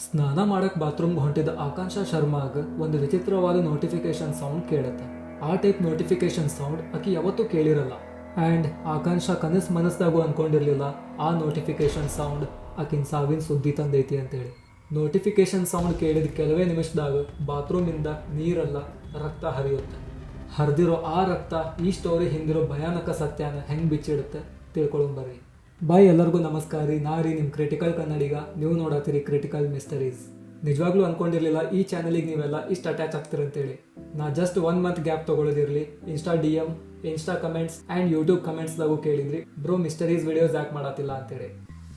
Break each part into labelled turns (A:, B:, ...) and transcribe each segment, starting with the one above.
A: ಸ್ನಾನ ಮಾಡಕ್ ಬಾತ್ರೂಮ್ಗೆ ಹೊಂಟಿದ್ದ ಆಕಾಂಕ್ಷ ಶರ್ಮಾಗ ಒಂದು ವಿಚಿತ್ರವಾದ ನೋಟಿಫಿಕೇಶನ್ ಸೌಂಡ್ ಕೇಳುತ್ತೆ. ಆ ಟೈಪ್ ನೋಟಿಫಿಕೇಶನ್ ಸೌಂಡ್ ಆಕಿ ಯಾವತ್ತೂ ಕೇಳಿರಲ್ಲ. ಆ್ಯಂಡ್ ಆಕಾಂಕ್ಷ ಮನಸ್ದಾಗೂ ಅನ್ಕೊಂಡಿರ್ಲಿಲ್ಲ ಆ ನೋಟಿಫಿಕೇಶನ್ ಸೌಂಡ್ ಆಕಿನ ಸಾವಿನ ಸುದ್ದಿ ತಂದೈತಿ ಅಂತೇಳಿ. ನೋಟಿಫಿಕೇಶನ್ ಸೌಂಡ್ ಕೇಳಿದ ಕೆಲವೇ ನಿಮಿಷದಾಗ ಬಾತ್ರೂಮಿಂದ ನೀರೆಲ್ಲ ರಕ್ತ ಹರಿಯುತ್ತೆ. ಹರಿದಿರೋ ಆ ರಕ್ತ ಈ ಸ್ಟೋರಿ ಹಿಂದಿರೋ ಭಯಾನಕ ಸತ್ಯನ ಹೆಂಗೆ ಬಿಚ್ಚಿಡುತ್ತೆ ತಿಳ್ಕೊಳ್ಳೋಂಬರ್ರಿ. ಬಾಯ್, ಎಲ್ಲರಿಗೂ ನಮಸ್ಕಾರ ರೀ. ನಾ ರೀ ನಿಮ್ಮ ಕ್ರಿಟಿಕಲ್ ಕನ್ನಡಿಗ. ನೀವು ನೋಡತ್ತೀರಿ ಕ್ರಿಟಿಕಲ್ ಮಿಸ್ಟರೀಸ್. ನಿಜವಾಗ್ಲೂ ಅನ್ಕೊಂಡಿರ್ಲಿಲ್ಲ ಈ ಚಾನಲಿಗೆ ನೀವೆಲ್ಲ ಇಷ್ಟು ಅಟ್ಯಾಚ್ ಆಗ್ತೀರಂತೇಳಿ. ನಾ ಜಸ್ಟ್ 1 ಮಂತ್ ಗ್ಯಾಪ್ ತೊಗೊಳ್ಳೋದಿರಲಿ. Insta DM, Insta comments and YouTube ಕಮೆಂಟ್ಸ್ದಾಗೂ ಕೇಳಿದ್ರಿ, ಬ್ರೋ ಮಿಸ್ಟರೀಸ್ ವಿಡಿಯೋಸ್ ಯಾಕೆ ಮಾಡತ್ತಿಲ್ಲ ಅಂತೇಳಿ.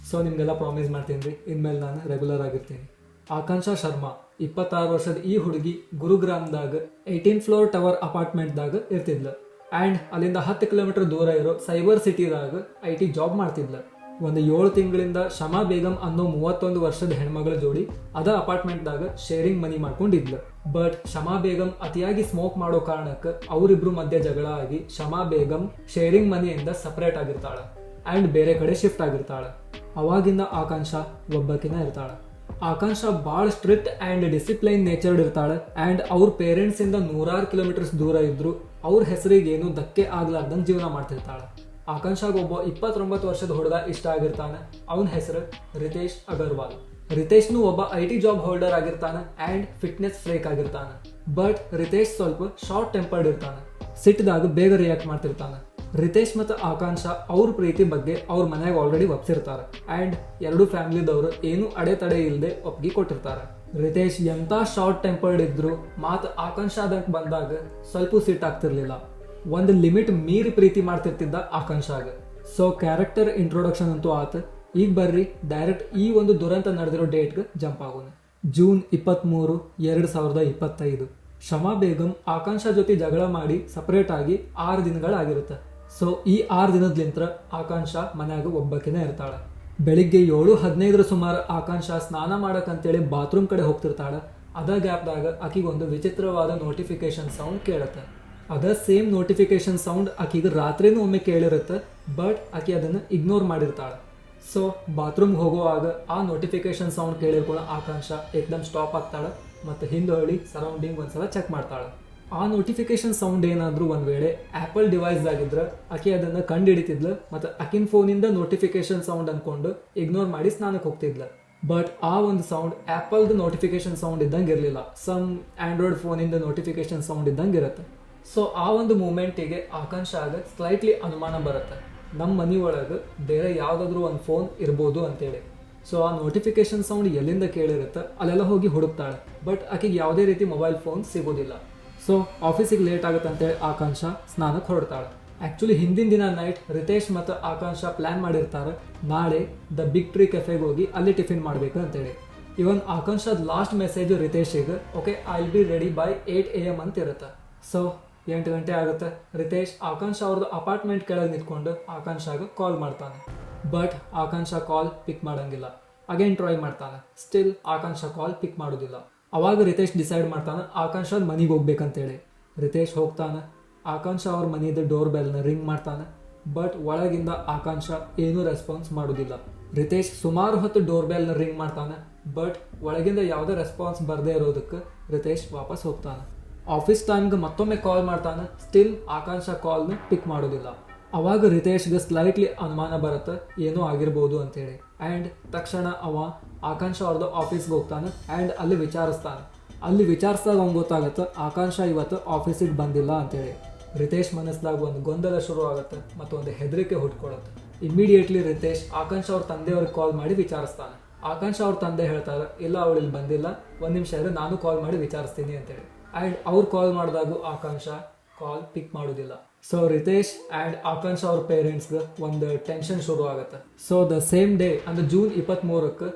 A: ಸೊ ನಿಮಗೆಲ್ಲ ಪ್ರಾಮಿಸ್ ಮಾಡ್ತೀನಿ ರೀ, ಇನ್ಮೇಲೆ ನಾನು ರೆಗ್ಯುಲರ್ ಆಗಿರ್ತೀನಿ. ಆಕಾಂಕ್ಷ ಶರ್ಮಾ 26 ವರ್ಷದ ಈ ಹುಡುಗಿ ಗುರುಗ್ರಾಮ್ದಾಗ 18th ಫ್ಲೋರ್ ಟವರ್ ಅಪಾರ್ಟ್ಮೆಂಟ್ದಾಗ ಇರ್ತಿದ್ಲು. ಆ್ಯಂಡ್ ಅಲ್ಲಿಂದ 10 ಕಿಲೋಮೀಟರ್ ದೂರ ಇರೋ ಸೈಬರ್ ಸಿಟಿದಾಗ IT ಜಾಬ್ ಮಾಡ್ತಿದ್ಲು. ಒಂದು 7 ತಿಂಗಳಿಂದ ಶಮಾ ಬೇಗಂ ಅನ್ನೋ 31 ವರ್ಷದ ಹೆಣ್ಮಗಳ ಜೋಡಿ ಅದ ಅಪಾರ್ಟ್ಮೆಂಟ್ದಾಗ ಶೇರಿಂಗ್ ಮನಿ ಮಾಡ್ಕೊಂಡಿದ್ಲು. ಬಟ್ ಶಮಾ ಬೇಗಂ ಅತಿಯಾಗಿ ಸ್ಮೋಕ್ ಮಾಡೋ ಕಾರಣಕ್ಕೆ ಅವರಿಬ್ರು ಮಧ್ಯೆ ಜಗಳ ಆಗಿ ಶಮಾ ಬೇಗಂ ಶೇರಿಂಗ್ ಮನಿಯಿಂದ ಸಪ್ರೇಟ್ ಆಗಿರ್ತಾಳೆ ಆ್ಯಂಡ್ ಬೇರೆ ಕಡೆ ಶಿಫ್ಟ್ ಆಗಿರ್ತಾಳೆ. ಅವಾಗಿಂದ ಆಕಾಂಕ್ಷ ಒಬ್ಬಕಿನ ಇರ್ತಾಳೆ. ಆಕಾಂಕ್ಷ ಭಾಳ ಸ್ಟ್ರಿಕ್ಟ್ ಆ್ಯಂಡ್ ಡಿಸಿಪ್ಲೈನ್ ನೇಚರ್ಡ್ ಇರ್ತಾಳೆ. ಆ್ಯಂಡ್ ಅವ್ರ ಪೇರೆಂಟ್ಸಿಂದ 100 ಕಿಲೋಮೀಟರ್ಸ್ ದೂರ ಇದ್ರು ಅವ್ರ ಹೆಸರಿಗೆ ಏನು ಧಕ್ಕೆ ಆಗ್ಲಾರ್ದಂಗೆ ಜೀವನ ಮಾಡ್ತಿರ್ತಾಳೆ. ಆಕಾಂಕ್ಷಾಗ ಒಬ್ಬ 29 ವರ್ಷದ ಹುಡುಗ ಇಷ್ಟ ಆಗಿರ್ತಾನೆ. ಅವನ ಹೆಸರು ರಿತೇಶ್ ಅಗರ್ವಾಲ್. ರಿತೇಶ್ನು ಒಬ್ಬ IT ಜಾಬ್ ಹೋಲ್ಡರ್ ಆಗಿರ್ತಾನೆ ಆ್ಯಂಡ್ ಫಿಟ್ನೆಸ್ ಫ್ರೇಕ್ ಆಗಿರ್ತಾನೆ. ಬಟ್ ರಿತೇಶ್ ಸ್ವಲ್ಪ ಶಾರ್ಟ್ ಟೆಂಪರ್ಡ್ ಇರ್ತಾನೆ. ಸಿಟ್ಟಿದಾಗ ಬೇಗ ರಿಯಾಕ್ಟ್ ಮಾಡ್ತಿರ್ತಾನೆ. ರಿತೇಶ್ ಮತ್ತು ಆಕಾಂಕ್ಷ ಅವ್ರ ಪ್ರೀತಿ ಬಗ್ಗೆ ಅವ್ರ ಮನ್ಯಾಗ ಆಲ್ರೆಡಿ ಒಪ್ಸಿರ್ತಾರೆ. ಆ್ಯಂಡ್ ಎರಡೂ ಫ್ಯಾಮಿಲಿದವರು ಏನೂ ಅಡೆತಡೆ ಇಲ್ಲದೆ ಒಪ್ಪಿಗೆ ಕೊಟ್ಟಿರ್ತಾರೆ. ರಿತೇಶ್ ಎಂಥ ಶಾರ್ಟ್ ಟೆಂಪರ್ಡ್ ಇದ್ರು ಮಾತು ಆಕಾಂಕ್ಷಾದಂಗೆ ಬಂದಾಗ ಸ್ವಲ್ಪ ಸಿಟ್ಟಾಗ್ತಿರ್ಲಿಲ್ಲ. ಒಂದು ಲಿಮಿಟ್ ಮೀರಿ ಪ್ರೀತಿ ಮಾಡ್ತಿರ್ತಿದ್ದ ಆಕಾಂಕ್ಷಾಗ. ಸೊ ಕ್ಯಾರೆಕ್ಟರ್ ಇಂಟ್ರೊಡಕ್ಷನ್ ಅಂತೂ ಆತು. ಈಗ ಬರ್ರಿ ಡೈರೆಕ್ಟ್ ಈ ಒಂದು ದುರಂತ ನಡೆದಿರೋ ಡೇಟ್ಗೆ ಜಂಪ್ ಆಗೋಣ. ಜೂನ್ 23, 2025. ಶಮಾ ಬೇಗಂ ಆಕಾಂಕ್ಷ ಜೊತೆ ಜಗಳ ಮಾಡಿ ಸಪ್ರೇಟ್ ಆಗಿ 6 ದಿನಗಳಾಗಿರುತ್ತೆ. ಸೊ ಈ 6 ದಿನದ್ಲಿಂತ್ರ ಆಕಾಂಕ್ಷ ಮನ್ಯಾಗ ಒಬ್ಬಕಿನೇ ಇರ್ತಾಳೆ. ಬೆಳಿಗ್ಗೆ 7:15 ಸುಮಾರು ಆಕಾಂಕ್ಷ ಸ್ನಾನ ಮಾಡಕ್ಕಂತೇಳಿ ಬಾತ್ರೂಮ್ ಕಡೆ ಹೋಗ್ತಿರ್ತಾಳೆ. ಅದ ಗ್ಯಾಪ್ದಾಗ ಆಕಿಗೆ ಒಂದು ವಿಚಿತ್ರವಾದ ನೋಟಿಫಿಕೇಶನ್ ಸೌಂಡ್ ಕೇಳುತ್ತೆ. ಅದ ಸೇಮ್ ನೋಟಿಫಿಕೇಶನ್ ಸೌಂಡ್ ಆಕಿಗೆ ರಾತ್ರಿನೂ ಒಮ್ಮೆ ಕೇಳಿರುತ್ತೆ. ಬಟ್ ಆಕಿ ಅದನ್ನು ಇಗ್ನೋರ್ ಮಾಡಿರ್ತಾಳೆ. ಸೊ ಬಾತ್ರೂಮ್ಗೆ ಹೋಗುವಾಗ ಆ ನೋಟಿಫಿಕೇಶನ್ ಸೌಂಡ್ ಕೇಳಿರ್ಕೊಳ್ಳೋ ಆಕಾಂಕ್ಷ ಏಕ್ದಮ್ ಸ್ಟಾಪ್ ಆಗ್ತಾಳೆ ಮತ್ತು ಹಿಂದೊಳ್ಳಿ ಸರೌಂಡಿಂಗ್ ಒಂದ್ಸಲ ಚೆಕ್ ಮಾಡ್ತಾಳೆ. ಆ ನೋಟಿಫಿಕೇಶನ್ ಸೌಂಡ್ ಏನಾದರೂ ಒಂದು ವೇಳೆ ಆ್ಯಪಲ್ ಡಿವೈಸ್ದಾಗಿದ್ರೆ ಆಕೆ ಅದನ್ನು ಕಂಡು ಹಿಡಿತಿದ್ಲು ಮತ್ತು ಆಕಿನ ಫೋನಿಂದ ನೋಟಿಫಿಕೇಶನ್ ಸೌಂಡ್ ಅಂದ್ಕೊಂಡು ಇಗ್ನೋರ್ ಮಾಡಿ ಸ್ನಾನಕ್ಕೆ ಹೋಗ್ತಿದ್ಲು. ಬಟ್ ಆ ಒಂದು ಸೌಂಡ್ ಆ್ಯಪಲ್ದು ನೋಟಿಫಿಕೇಶನ್ ಸೌಂಡ್ ಇದ್ದಂಗೆ ಇರಲಿಲ್ಲ. ಸಮ್ ಆ್ಯಂಡ್ರಾಯ್ಡ್ ಫೋನಿಂದ ನೋಟಿಫಿಕೇಶನ್ ಸೌಂಡ್ ಇದ್ದಂಗೆ ಇರುತ್ತೆ. ಸೊ ಆ ಒಂದು ಮೂಮೆಂಟಿಗೆ ಆಕಾಂಕ್ಷಾಗ ಸ್ಲೈಟ್ಲಿ ಅನುಮಾನ ಬರುತ್ತೆ, ನಮ್ಮ ಮನೆ ಒಳಗೆ ಬೇರೆ ಯಾವುದಾದ್ರೂ ಒಂದು ಫೋನ್ ಇರ್ಬೋದು ಅಂತೇಳಿ. ಸೊ ಆ ನೋಟಿಫಿಕೇಶನ್ ಸೌಂಡ್ ಎಲ್ಲಿಂದ ಕೇಳಿರುತ್ತೆ ಅಲ್ಲೆಲ್ಲ ಹೋಗಿ ಹುಡುಕ್ತಾಳೆ. ಬಟ್ ಆಕೆಗೆ ಯಾವುದೇ ರೀತಿ ಮೊಬೈಲ್ ಫೋನ್ ಸಿಗೋದಿಲ್ಲ. ಸೊ ಆಫೀಸಿಗೆ ಲೇಟ್ ಆಗುತ್ತೆ ಅಂತೇಳಿ ಆಕಾಂಕ್ಷ ಸ್ನಾನಕ್ಕೆ ಹೊರಡ್ತಾಳೆ. ಆ್ಯಕ್ಚುಲಿ ಹಿಂದಿನ ದಿನ ನೈಟ್ ರಿತೇಶ್ ಮತ್ತು ಆಕಾಂಕ್ಷ ಪ್ಲ್ಯಾನ್ ಮಾಡಿರ್ತಾರೆ ನಾಳೆ ದ ಬಿಗ್ ಟ್ರೀ ಕೆಫೆಗೆ ಹೋಗಿ ಅಲ್ಲಿ ಟಿಫಿನ್ ಮಾಡಬೇಕು ಅಂತೇಳಿ. ಇವನ್ ಆಕಾಂಕ್ಷದ ಲಾಸ್ಟ್ ಮೆಸೇಜ್ ರಿತೇಶಿಗೆ okay I will be ready by 8 AM ಅಂತ ಇರುತ್ತೆ. ಸೊ 8 ಗಂಟೆ ಆಗುತ್ತೆ. ರಿತೇಶ್ ಆಕಾಂಕ್ಷ ಅವ್ರದ್ದು ಅಪಾರ್ಟ್ಮೆಂಟ್ ಕೆಳಗೆ ನಿಂತ್ಕೊಂಡು ಆಕಾಂಕ್ಷಾಗ ಕಾಲ್ ಮಾಡ್ತಾನೆ. ಬಟ್ ಆಕಾಂಕ್ಷ ಕಾಲ್ ಪಿಕ್ ಮಾಡೋಂಗಿಲ್ಲ. ಅಗೇನ್ ಟ್ರೈ ಮಾಡ್ತಾನೆ. ಸ್ಟಿಲ್ ಆಕಾಂಕ್ಷ ಕಾಲ್ ಪಿಕ್ ಮಾಡೋದಿಲ್ಲ. ಅವಾಗ ರಿತೇಶ್ ಡಿಸೈಡ್ ಮಾಡ್ತಾನೆ ಆಕಾಂಕ್ಷದ ಮನೆಗೆ ಹೋಗ್ಬೇಕಂತೇಳಿ. ರಿತೇಶ್ ಹೋಗ್ತಾನೆ. ಆಕಾಂಕ್ಷ ಅವ್ರ ಮನೆಯದು ಡೋರ್ ಬೆಲ್ನ ರಿಂಗ್ ಮಾಡ್ತಾನೆ. ಬಟ್ ಒಳಗಿಂದ ಆಕಾಂಕ್ಷ ಏನೂ ರೆಸ್ಪಾನ್ಸ್ ಮಾಡೋದಿಲ್ಲ. ರಿತೇಶ್ ಸುಮಾರು ಹೊತ್ತು ಡೋರ್ ಬೆಲ್ನ ರಿಂಗ್ ಮಾಡ್ತಾನೆ. ಬಟ್ ಒಳಗಿಂದ ಯಾವುದೇ ರೆಸ್ಪಾನ್ಸ್ ಬರದೇ ಇರೋದಕ್ಕೆ ರಿತೇಶ್ ವಾಪಸ್ ಹೋಗ್ತಾನೆ. ಆಫೀಸ್ ಟೈಮ್ಗೆ ಮತ್ತೊಮ್ಮೆ ಕಾಲ್ ಮಾಡ್ತಾನೆ. ಸ್ಟಿಲ್ ಆಕಾಂಕ್ಷ ಕಾಲ್ನ ಪಿಕ್ ಮಾಡೋದಿಲ್ಲ. ಅವಾಗ ರಿತೇಶ್ಗೆ ಸ್ಲೈಟ್ಲಿ ಅನುಮಾನ ಬರುತ್ತೆ ಏನೋ ಆಗಿರ್ಬೋದು ಅಂತೇಳಿ. ಆ್ಯಂಡ್ ತಕ್ಷಣ ಅವ ಆಕಾಂಕ್ಷ ಅವ್ರದ್ದು ಆಫೀಸ್ಗೆ ಹೋಗ್ತಾನೆ ಆ್ಯಂಡ್ ಅಲ್ಲಿ ವಿಚಾರಿಸ್ತಾನೆ. ಅಲ್ಲಿ ವಿಚಾರಿಸಿದಾಗ ಅವ್ನು ಗೊತ್ತಾಗುತ್ತೆ ಆಕಾಂಕ್ಷ ಇವತ್ತು ಆಫೀಸಿಗೆ ಬಂದಿಲ್ಲ ಅಂತೇಳಿ. ರಿತೇಶ್ ಮನಸ್ಸಿದಾಗ ಒಂದು ಗೊಂದಲ ಶುರು ಆಗುತ್ತೆ ಮತ್ತು ಒಂದು ಹೆದರಿಕೆ ಹುಟ್ಕೊಳ್ಳುತ್ತೆ. ಇಮಿಡಿಯೇಟ್ಲಿ ರಿತೇಶ್ ಆಕಾಂಕ್ಷ ಅವ್ರ ತಂದೆಯವ್ರಿಗೆ ಕಾಲ್ ಮಾಡಿ ವಿಚಾರಿಸ್ತಾನೆ. ಆಕಾಂಕ್ಷ ಅವ್ರ ತಂದೆ ಹೇಳ್ತಾರೆ ಇಲ್ಲ ಅವಳು ಇಲ್ಲಿ ಬಂದಿಲ್ಲ, 1 ನಿಮಿಷ ಇರು ನಾನು ಕಾಲ್ ಮಾಡಿ ವಿಚಾರಿಸ್ತೀನಿ ಅಂತೇಳಿ. ಆ್ಯಂಡ್ ಅವ್ರು ಕಾಲ್ ಮಾಡಿದಾಗೂ ಆಕಾಂಕ್ಷ ಕಾಲ್ ಪಿಕ್ ಮಾಡೋದಿಲ್ಲ. ಸೊ ರಿತೇಶ್ ಆ್ಯಂಡ್ ಆಕಾಂಕ್ಷ ಅವ್ರ ಪೇರೆಂಟ್ಸ್ಗೆ ಒಂದು ಟೆನ್ಷನ್ ಶುರು ಆಗುತ್ತೆ. ಸೊ ದ ಸೇಮ್ ಡೇ ಅಂದರೆ ಜೂನ್ 23ಕ್ಕೆ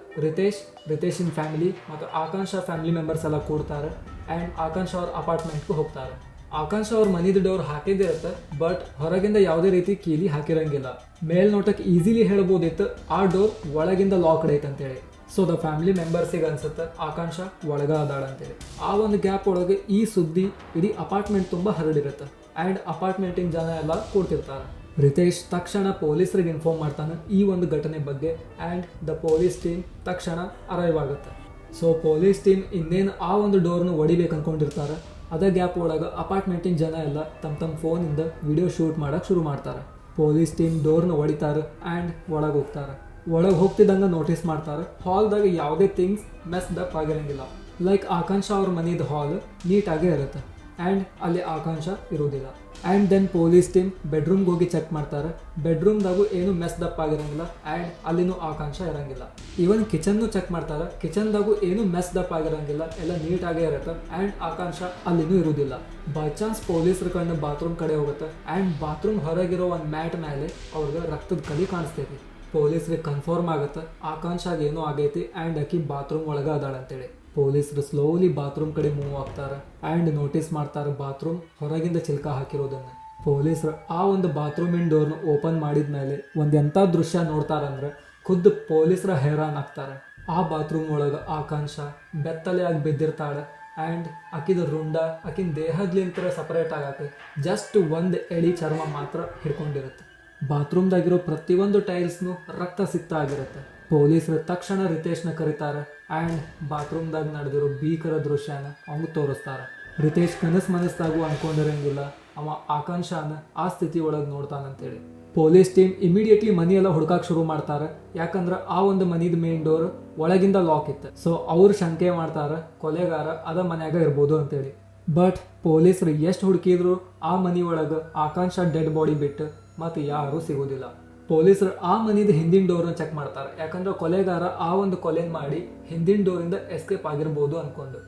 A: ರಿತೇಶಿನ ಫ್ಯಾಮಿಲಿ ಮತ್ತು ಆಕಾಂಕ್ಷ ಫ್ಯಾಮಿಲಿ ಮೆಂಬರ್ಸ್ ಎಲ್ಲ ಕೂಡ್ತಾರೆ ಆ್ಯಂಡ್ ಆಕಾಂಕ್ಷ ಅವ್ರ ಅಪಾರ್ಟ್ಮೆಂಟ್ಗೆ ಹೋಗ್ತಾರೆ. ಆಕಾಂಕ್ಷ ಅವ್ರ ಮನೆದು ಡೋರ್ ಹಾಕಿದ್ದಿರುತ್ತೆ. ಬಟ್ ಹೊರಗಿಂದ ಯಾವುದೇ ರೀತಿ ಕೀಲಿ ಹಾಕಿರಂಗಿಲ್ಲ. ಮೇಲ್ನೋಟಕ್ಕೆ ಈಸಿಲಿ ಹೇಳ್ಬೋದಿತ್ತು ಆ ಡೋರ್ ಒಳಗಿಂದ ಲಾಕ್ಡ್ ಐತೆ ಅಂತೇಳಿ. ಸೊ ದ ಫ್ಯಾಮಿಲಿ ಮೆಂಬರ್ಸಿಗೆ ಅನ್ಸುತ್ತೆ ಆಕಾಂಕ್ಷ ಒಳಗ ಅದಾಳ ಅಂತೇಳಿ. ಆ ಒಂದು ಗ್ಯಾಪ್ ಒಳಗೆ ಈ ಸುದ್ದಿ ಇಡೀ ಅಪಾರ್ಟ್ಮೆಂಟ್ ತುಂಬ ಹರಡಿರುತ್ತೆ ಆ್ಯಂಡ್ ಅಪಾರ್ಟ್ಮೆಂಟಿನ ಜನ ಎಲ್ಲ ಕೂಡ್ತಿರ್ತಾರೆ. ರಿತೇಶ್ ತಕ್ಷಣ ಪೊಲೀಸರಿಗೆ ಇನ್ಫಾರ್ಮ್ ಮಾಡ್ತಾನೆ ಈ ಒಂದು ಘಟನೆ ಬಗ್ಗೆ ಆ್ಯಂಡ್ ದ ಪೊಲೀಸ್ ಟೀಮ್ ತಕ್ಷಣ ಅರೈವ್ ಆಗುತ್ತೆ. ಸೊ ಪೊಲೀಸ್ ಟೀಮ್ ಇನ್ನೇನು ಆ ಒಂದು ಡೋರ್ನ ಹೊಡಿಬೇಕು ಅನ್ಕೊಂಡಿರ್ತಾರೆ. ಅದೇ ಗ್ಯಾಪ್ ಒಳಗೆ ಅಪಾರ್ಟ್ಮೆಂಟಿನ ಜನ ಎಲ್ಲ ತಮ್ಮ ಫೋನಿಂದ ವಿಡಿಯೋ ಶೂಟ್ ಮಾಡಕ್ಕೆ ಶುರು ಮಾಡ್ತಾರೆ. ಪೊಲೀಸ್ ಟೀಮ್ ಡೋರ್ನ ಹೊಡಿತಾರೆ ಆ್ಯಂಡ್ ಒಳಗೆ ಹೋಗ್ತಾರೆ. ಒಳಗೆ ಹೋಗ್ತಿದ್ದಂಗೆ ನೋಟಿಸ್ ಮಾಡ್ತಾರೆ ಹಾಲ್ದಾಗ ಯಾವುದೇ ಥಿಂಗ್ಸ್ ಮೆಸ್ಡ್ ಅಪ್ ಆಗಿರಂಗಿಲ್ಲ. ಲೈಕ್ ಆಕಾಂಕ್ಷ ಅವ್ರ ಮನೆಯದು ಹಾಲ್ ನೀಟಾಗೇ ಇರುತ್ತೆ ಆ್ಯಂಡ್ ಅಲ್ಲಿ ಆಕಾಂಕ್ಷ ಇರೋದಿಲ್ಲ. ಆ್ಯಂಡ್ ದೆನ್ ಪೊಲೀಸ್ ಟೀಮ್ ಬೆಡ್ರೂಮ್ಗೆ ಹೋಗಿ ಚೆಕ್ ಮಾಡ್ತಾರೆ. ಬೆಡ್ರೂಮ್ದಾಗೂ ಏನು ಮೆಸ್ಡ್ ಅಪ್ ಆಗಿರಂಗಿಲ್ಲ ಆ್ಯಂಡ್ ಅಲ್ಲಿನೂ ಆಕಾಂಕ್ಷ ಇರಂಗಿಲ್ಲ. ಈವನ್ ಕಿಚನ್ನು ಚೆಕ್ ಮಾಡ್ತಾರೆ. ಕಿಚನ್ದಾಗೂ ಏನು ಮೆಸ್ಡ್ ಅಪ್ ಆಗಿರಂಗಿಲ್ಲ, ಎಲ್ಲ ನೀಟಾಗೇ ಇರುತ್ತೆ ಆ್ಯಂಡ್ ಆಕಾಂಕ್ಷ ಅಲ್ಲಿನೂ ಇರೋದಿಲ್ಲ. ಬೈ ಚಾನ್ಸ್ ಪೊಲೀಸರ ಕಣ್ಣು ಬಾತ್ರೂಮ್ ಕಡೆ ಹೋಗುತ್ತೆ ಆ್ಯಂಡ್ ಬಾತ್ರೂಮ್ ಹೊರಗಿರೋ ಒಂದು ಮ್ಯಾಟ್ ಮೇಲೆ ಅವ್ರಿಗೆ ರಕ್ತದ ಕಲಿ ಕಾಣಿಸ್ತೈತಿ. ಪೊಲೀಸ್ರಿಗೆ ಕನ್ಫರ್ಮ್ ಆಗುತ್ತೆ ಆಕಾಂಕ್ಷಾಗ ಏನೋ ಆಗೈತಿ ಆ್ಯಂಡ್ ಆಕಿ ಬಾತ್ರೂಮ್ ಒಳಗೆ ಅದಾಳಂತೇಳಿ. ಪೊಲೀಸರು ಸ್ಲೋಲಿ ಬಾತ್ರೂಮ್ ಕಡೆ ಮೂವ್ ಆಗ್ತಾರೆ ಆ್ಯಂಡ್ ನೋಟಿಸ್ ಮಾಡ್ತಾರೆ ಬಾತ್ರೂಮ್ ಹೊರಗಿಂದ ಚಿಲ್ಕ ಹಾಕಿರೋದನ್ನು. ಪೊಲೀಸರು ಆ ಒಂದು ಬಾತ್ರೂಮಿನ ಡೋರ್ನ ಓಪನ್ ಮಾಡಿದ ಮೇಲೆ ಒಂದು ಎಂಥ ದೃಶ್ಯ ನೋಡ್ತಾರಂದ್ರೆ ಖುದ್ದು ಪೊಲೀಸರ ಹೈರಾನ್ ಆಗ್ತಾರೆ. ಆ ಬಾತ್ರೂಮ್ ಒಳಗೆ ಆಕಾಂಕ್ಷ ಬೆತ್ತಲೆಯಾಗಿ ಬಿದ್ದಿರ್ತಾಳೆ ಆ್ಯಂಡ್ ಆಕಿದ ರುಂಡ ಆಕಿನ ದೇಹದ್ಲಿಂತ ಸಪರೇಟ್ ಆಗಕ್ಕೆ ಜಸ್ಟ್ ಒಂದು ಎಳಿ ಚರ್ಮ ಮಾತ್ರ ಹಿಡ್ಕೊಂಡಿರುತ್ತೆ. ಬಾತ್ರೂಮ್ದಾಗಿರೋ ಪ್ರತಿಯೊಂದು ಟೈಲ್ಸ್ನು ರಕ್ತ ಸಿಕ್ತ ಆಗಿರುತ್ತೆ. ಪೊಲೀಸರು ತಕ್ಷಣ ರಿತೇಶ್ನ ಕರೀತಾರೆ ಆ್ಯಂಡ್ ಬಾತ್ರೂಮ್ದಾಗ ನಡೆದಿರೋ ಭೀಕರ ದೃಶ್ಯನ ಅವ್ನಿಗೆ ತೋರಿಸ್ತಾರೆ. ರಿತೇಶ್ ಮನಸ್ಸಾಗೂ ಅನ್ಕೊಂಡಿರಂಗಿಲ್ಲ ಅವ ಆಕಾಂಕ್ಷನ ಆ ಸ್ಥಿತಿ ಒಳಗೆ ನೋಡ್ತಾನಂತೇಳಿ. ಪೊಲೀಸ್ ಟೀಮ್ ಇಮಿಡಿಯೇಟ್ಲಿ ಮನೆಯೆಲ್ಲ ಹುಡುಕಾಕ್ ಶುರು ಮಾಡ್ತಾರೆ. ಯಾಕಂದ್ರೆ ಆ ಒಂದು ಮನಿದ ಮೇನ್ ಡೋರ್ ಒಳಗಿಂದ ಲಾಕ್ ಇತ್ತು. ಸೊ ಅವ್ರು ಶಂಕೆ ಮಾಡ್ತಾರೆ ಕೊಲೆಗಾರ ಅದ ಮನ್ಯಾಗ ಇರ್ಬೋದು ಅಂತೇಳಿ. ಬಟ್ ಪೊಲೀಸರು ಎಷ್ಟು ಹುಡುಕಿದ್ರು ಆ ಮನೆ ಒಳಗೆ ಆಕಾಂಕ್ಷ ಡೆಡ್ ಬಾಡಿ ಬಿಟ್ಟು ಮತ್ತು ಯಾರೂ ಸಿಗೋದಿಲ್ಲ. ಪೊಲೀಸರು ಆ ಮನಿದ ಹಿಂದಿನ ಡೋರ್ನ ಚೆಕ್ ಮಾಡ್ತಾರೆ. ಯಾಕಂದ್ರೆ ಕೊಲೆಗಾರ ಆ ಒಂದು ಕೊಲೆ ಮಾಡಿ ಹಿಂದಿನ ಡೋರಿಂದ ಎಸ್ಕೇಪ್ ಆಗಿರ್ಬೋದು ಅನ್ಕೊಂಡು.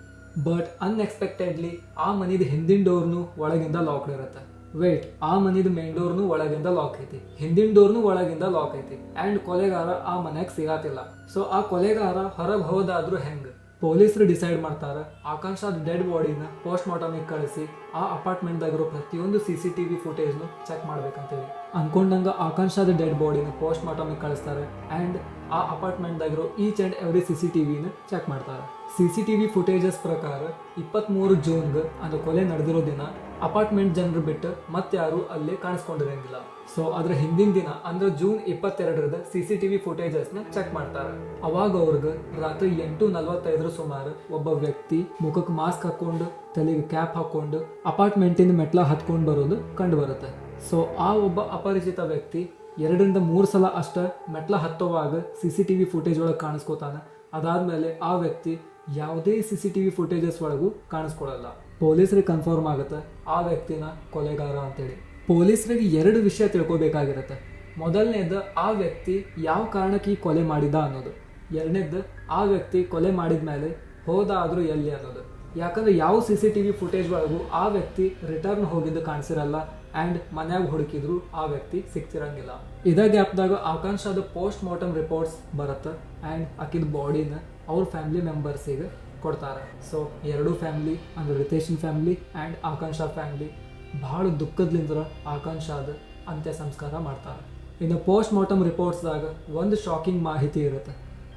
A: ಬಟ್ ಅನ್ಎಕ್ಸ್ಪೆಕ್ಟೆಡ್ಲಿ ಆ ಮನಿದ ಹಿಂದಿನ ಡೋರ್ನು ಒಳಗಿಂದ ಲಾಕ್ಡ್ ಇರುತ್ತೆ. ವೇಟ್, ಆ ಮನಿದ ಮೇನ್ ಡೋರ್ನು ಒಳಗಿಂದ ಲಾಕ್ ಐತಿ, ಹಿಂದಿನ ಡೋರ್ನು ಒಳಗಿಂದ ಲಾಕ್ ಐತಿ ಆ್ಯಂಡ್ ಕೊಲೆಗಾರ ಆ ಮನೆಯಾಗ ಸಿಗಾತಿಲ್ಲ. ಸೊ ಆ ಕೊಲೆಗಾರ ಹೊರಗೆ ಹೋದಾದ್ರೂ ಹೆಂಗೆ? ಪೊಲೀಸರು ಡಿಸೈಡ್ ಮಾಡ್ತಾರೆ ಆಕಾಂಕ್ಷದ ಡೆಡ್ ಬಾಡಿನ ಪೋಸ್ಟ್ ಮಾರ್ಟಮಿಗೆ ಕಳಿಸಿ ಆ ಅಪಾರ್ಟ್ಮೆಂಟ್ದಾಗಿರೋ ಪ್ರತಿಯೊಂದು CCTV ಫುಟೇಜ್ನು ಚೆಕ್ ಮಾಡ್ಬೇಕಂತೇಳಿ. ಅನ್ಕೊಂಡಂಗೆ ಆಕಾಂಕ್ಷದ ಡೆಡ್ ಬಾಡಿನ ಪೋಸ್ಟ್ ಮಾರ್ಟಮಿಗೆ ಕಳಿಸ್ತಾರೆ ಆ್ಯಂಡ್ ಆ ಅಪಾರ್ಟ್ಮೆಂಟ್ದಾಗಿರೋ ಈಚ್ ಆ್ಯಂಡ್ ಎವ್ರಿ CCTVನ ಚೆಕ್ ಮಾಡ್ತಾರೆ. CCTV ಫುಟೇಜಸ್ ಪ್ರಕಾರ 23 ಜೂನ್ಗೆ ಅದು ಕೊಲೆ ನಡೆದಿರೋ ದಿನ ಅಪಾರ್ಟ್ಮೆಂಟ್ ಜನರು ಬಿಟ್ಟು ಮತ್ತಾರು ಅಲ್ಲಿ ಕಾಣಿಸ್ಕೊಂಡಿರಂಗಿಲ್ಲ. ಸೊ ಅದ್ರ ಹಿಂದಿನ ದಿನ ಅಂದ್ರೆ ಜೂನ್ 22ರದ CCTV ಫುಟೇಜಸ್ನ ಚೆಕ್ ಮಾಡ್ತಾರೆ. ಅವಾಗ ಅವ್ರಿಗೆ ರಾತ್ರಿ 8:45 ಸುಮಾರು ಒಬ್ಬ ವ್ಯಕ್ತಿ ಮುಖಕ್ಕೆ ಮಾಸ್ಕ್ ಹಾಕೊಂಡು ತಲೆಗೆ ಕ್ಯಾಪ್ ಹಾಕೊಂಡು ಅಪಾರ್ಟ್ಮೆಂಟಿನ ಮೆಟ್ಲ ಹತ್ಕೊಂಡು ಬರೋದು ಕಂಡು ಬರುತ್ತೆ. ಸೊ ಆ ಒಬ್ಬ ಅಪರಿಚಿತ ವ್ಯಕ್ತಿ 2-3 ಸಲ ಅಷ್ಟ ಮೆಟ್ಲ ಹತ್ತುವಾಗ CCTV ಫುಟೇಜ್ ಒಳಗೆ ಕಾಣಿಸ್ಕೋತಾನೆ. ಅದಾದ್ಮೇಲೆ ಆ ವ್ಯಕ್ತಿ ಯಾವುದೇ CCTV ಫುಟೇಜಸ್ ಒಳಗೂ ಕಾಣಿಸ್ಕೊಳ್ಳಲ್ಲ. ಪೊಲೀಸರಿಗೆ ಕನ್ಫರ್ಮ್ ಆಗುತ್ತೆ ಆ ವ್ಯಕ್ತಿನ ಕೊಲೆಗಾರ ಅಂತೇಳಿ. ಪೊಲೀಸರಿಗೆ 2 ವಿಷಯ ತಿಳ್ಕೊಬೇಕಾಗಿರುತ್ತೆ. ಮೊದಲನೇದು ಆ ವ್ಯಕ್ತಿ ಯಾವ ಕಾರಣಕ್ಕೆ ಈ ಕೊಲೆ ಮಾಡಿದ ಅನ್ನೋದು. ಎರಡನೇದು ಆ ವ್ಯಕ್ತಿ ಕೊಲೆ ಮಾಡಿದ ಮೇಲೆ ಹೋದಾದ್ರೂ ಎಲ್ಲಿ ಅನ್ನೋದು. ಯಾಕಂದ್ರೆ ಯಾವ CCTV ಫುಟೇಜ್ ಒಳಗೂ ಆ ವ್ಯಕ್ತಿ ರಿಟರ್ನ್ ಹೋಗಿದ್ದು ಕಾಣಿಸಿರಲ್ಲ ಆ್ಯಂಡ್ ಮನ್ಯಾಗ ಹುಡುಕಿದ್ರು ಆ ವ್ಯಕ್ತಿ ಸಿಕ್ತಿರಂಗಿಲ್ಲ. ಇದೇ ಗ್ಯಾಪ್ದಾಗ ಆಕಾಂಕ್ಷದ ಪೋಸ್ಟ್ ಮಾರ್ಟಮ್ ರಿಪೋರ್ಟ್ಸ್ ಬರುತ್ತೆ ಆ್ಯಂಡ್ ಆಕಿದ ಬಾಡಿನ ಅವ್ರ ಫ್ಯಾಮಿಲಿ ಮೆಂಬರ್ಸಿಗೆ ಕೊಡ್ತಾರೆ. ಸೊ ಎರಡೂ ಫ್ಯಾಮಿಲಿ ಅಂದ್ರೆ ರಿತೇಶನ್ ಫ್ಯಾಮಿಲಿ ಆ್ಯಂಡ್ ಆಕಾಂಕ್ಷ ಫ್ಯಾಮಿಲಿ ಭಾಳ ದುಃಖದ್ಲಿಂದ ಆಕಾಂಕ್ಷದ ಅಂತ್ಯ ಸಂಸ್ಕಾರ ಮಾಡ್ತಾರೆ. ಇನ್ನು ಪೋಸ್ಟ್ ಮಾರ್ಟಮ್ ರಿಪೋರ್ಟ್ಸ್ದಾಗ ಒಂದು ಶಾಕಿಂಗ್ ಮಾಹಿತಿ ಇರುತ್ತೆ.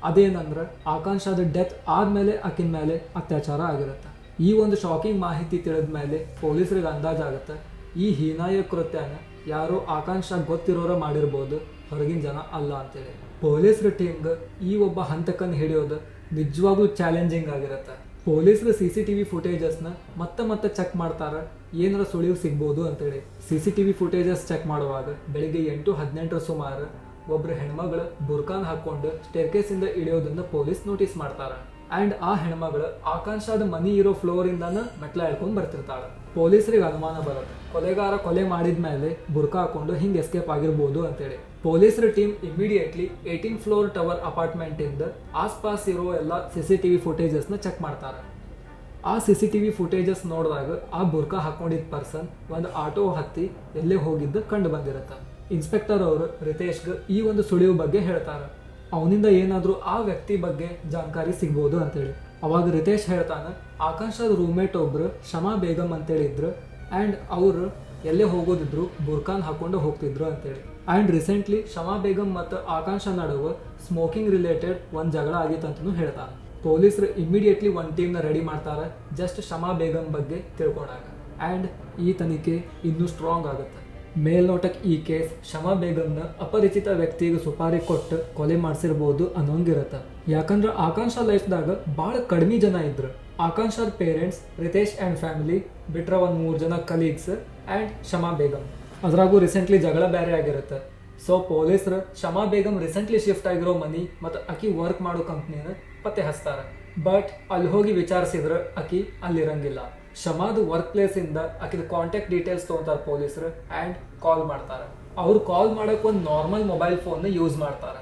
A: ಅದೇನಂದ್ರೆ ಆಕಾಂಕ್ಷದ ಡೆತ್ ಆದಮೇಲೆ ಆಕಿನ ಮೇಲೆ ಅತ್ಯಾಚಾರ ಆಗಿರುತ್ತೆ. ಈ ಒಂದು ಶಾಕಿಂಗ್ ಮಾಹಿತಿ ತಿಳಿದ ಮೇಲೆ ಪೊಲೀಸರಿಗೆ ಅಂದಾಜಾಗುತ್ತೆ ಈ ಹೀನಾಯ ಕೃತ್ಯನ ಯಾರೋ ಆಕಾಂಕ್ಷ ಗೊತ್ತಿರೋರ ಮಾಡಿರ್ಬೋದು, ಹೊರಗಿನ ಜನ ಅಲ್ಲ ಅಂತೇಳಿ. ಪೊಲೀಸರ ಟೀಮ್ಗೆ ಈ ಒಬ್ಬ ಹಂತಕನ್ನು ಹಿಡಿಯೋದು ನಿಜವಾಗ್ಲೂ ಚಾಲೆಂಜಿಂಗ್ ಆಗಿರುತ್ತೆ. ಪೊಲೀಸರು CCTV ಫುಟೇಜಸ್ನ ಮತ್ತೆ ಚೆಕ್ ಮಾಡ್ತಾರೆ ಏನಾರ ಸುಳಿವು ಸಿಗ್ಬೋದು ಅಂತೇಳಿ. CCTV ಫುಟೇಜಸ್ ಚೆಕ್ ಮಾಡುವಾಗ ಬೆಳಿಗ್ಗೆ 8:18 ಸುಮಾರು ಒಬ್ಬರು ಹೆಣ್ಮಗಳು ಬುರ್ಕಾನ್ ಹಾಕೊಂಡು ಸ್ಟೇರ್ಕೇಸಿಂದ ಇಳಿಯೋದನ್ನ ಪೊಲೀಸ್ ನೋಟಿಸ್ ಮಾಡ್ತಾರೆ ಆ್ಯಂಡ್ ಆ ಹೆಣ್ಮಗಳು ಆಕಾಂಕ್ಷದ ಮನಿ ಇರೋ ಫ್ಲೋರಿಂದಾನ ಮೆಟ್ಲ ಹೇಳ್ಕೊಂಡು ಬರ್ತಿರ್ತಾಳೆ. ಪೊಲೀಸರಿಗೆ ಅನುಮಾನ ಬರುತ್ತೆ ಕೊಲೆಗಾರ ಕೊಲೆ ಮಾಡಿದ ಮೇಲೆ ಬುರ್ಕಾ ಹಾಕೊಂಡು ಹಿಂಗೆ ಎಸ್ಕೇಪ್ ಆಗಿರ್ಬೋದು ಅಂತೇಳಿ. ಪೊಲೀಸರ team immediately 18th floor tower ಅಪಾರ್ಟ್ಮೆಂಟಿಂದ ಆಸ್ಪಾಸ್ ಇರೋ ಎಲ್ಲ CCTV ಫುಟೇಜಸ್ನ ಚೆಕ್ ಮಾಡ್ತಾರೆ. ಆ CCTV ಫುಟೇಜಸ್ ನೋಡಿದಾಗ ಆ ಬುರ್ಕಾ ಹಾಕೊಂಡಿದ್ದ ಪರ್ಸನ್ ಒಂದು ಆಟೋ ಹತ್ತಿ ಎಲ್ಲೇ ಹೋಗಿದ್ದು ಕಂಡು ಬಂದಿರುತ್ತೆ. ಇನ್ಸ್ಪೆಕ್ಟರ್ ಅವರು ರಿತೇಶ್ಗೆ ಈ ಒಂದು ಸುಳಿವು ಬಗ್ಗೆ ಹೇಳ್ತಾರೆ. ಅವನಿಂದ ಏನಾದರೂ ಆ ವ್ಯಕ್ತಿ ಬಗ್ಗೆ ಜಾಣಕಾರಿ ಸಿಗ್ಬೋದು ಅಂತೇಳಿ. ಅವಾಗ ರಿತೇಶ್ ಹೇಳ್ತಾನೆ ಆಕಾಂಕ್ಷದ ರೂಮ್ಮೇಟ್ ಒಬ್ರು ಶಮಾ ಬೇಗಮ್ ಅಂತೇಳಿ ಇದ್ರು ಆ್ಯಂಡ್ ಅವರು ಎಲ್ಲೇ ಹೋಗೋದಿದ್ರು ಬುರ್ಕಾನ್ ಹಾಕೊಂಡು ಹೋಗ್ತಿದ್ರು ಅಂತೇಳಿ. ಆ್ಯಂಡ್ ರೀಸೆಂಟ್ಲಿ ಶಮಾ ಬೇಗಮ್ ಮತ್ತು ಆಕಾಂಕ್ಷ ನಡುವೆ ಸ್ಮೋಕಿಂಗ್ ರಿಲೇಟೆಡ್ ಒಂದು ಜಗಳ ಆಗಿತ್ತಂತನೂ ಹೇಳ್ತಾನೆ. ಪೊಲೀಸರು ಇಮಿಡಿಯೇಟ್ಲಿ ಒಂದು ಟೀಮ್ನ ರೆಡಿ ಮಾಡ್ತಾರೆ ಜಸ್ಟ್ ಶಮಾ ಬೇಗಮ್ ಬಗ್ಗೆ ತಿಳ್ಕೊಂಡಾಗ. ಆ್ಯಂಡ್ ಈ ತನಿಖೆ ಇನ್ನೂ ಸ್ಟ್ರಾಂಗ್ ಆಗುತ್ತೆ. ಮೇಲ್ನೋಟಕ್ಕೆ ಈ ಕೇಸ್ ಶಮಾ ಬೇಗಂನ ಅಪರಿಚಿತ ವ್ಯಕ್ತಿಗೆ ಸುಪಾರಿ ಕೊಟ್ಟು ಕೊಲೆ ಮಾಡಿಸಿರ್ಬೋದು ಅನ್ನೋಂಗಿರತ್ತ. ಯಾಕಂದ್ರೆ ಆಕಾಂಕ್ಷ ಲೈಫ್ದಾಗ ಭಾಳ ಕಡಿಮೆ ಜನ ಇದ್ರು. ಆಕಾಂಕ್ಷಾದ ಪೇರೆಂಟ್ಸ್ ರಿತೇಶ್ ಆ್ಯಂಡ್ ಫ್ಯಾಮಿಲಿ ಬಿಟ್ರೆ ಒಂದು 3 ಜನ ಕಲೀಗ್ಸ್ ಆ್ಯಂಡ್ ಶಮಾ ಬೇಗಂ. ಅದ್ರಾಗೂ ರೀಸೆಂಟ್ಲಿ ಜಗಳ ಬೇರೆ ಆಗಿರುತ್ತೆ. ಸೊ ಪೊಲೀಸರು ಶಮಾ ಬೇಗಂ ರೀಸೆಂಟ್ಲಿ ಶಿಫ್ಟ್ ಆಗಿರೋ ಮನಿ ಮತ್ತು ಆಕಿ ವರ್ಕ್ ಮಾಡೋ ಕಂಪ್ನಿನ ಪತ್ತೆ ಹಚ್ತಾರೆ. ಬಟ್ ಅಲ್ಲಿ ಹೋಗಿ ವಿಚಾರಿಸಿದ್ರೆ ಆಕಿ ಅಲ್ಲಿರಂಗಿಲ್ಲ. ಶಮಾದ ವರ್ಕ್ ಪ್ಲೇಸ್ ಇಂದ ಆಕಿದ ಕಾಂಟ್ಯಾಕ್ಟ್ ಡೀಟೇಲ್ಸ್ ತೊಗೊಂತಾರೆ ಪೊಲೀಸರು ಆ್ಯಂಡ್ ಕಾಲ್ ಮಾಡ್ತಾರೆ. ಅವ್ರು ಕಾಲ್ ಮಾಡಕ್ಕೆ ಒಂದು ನಾರ್ಮಲ್ ಮೊಬೈಲ್ ಫೋನ್ನ ಯೂಸ್ ಮಾಡ್ತಾರೆ.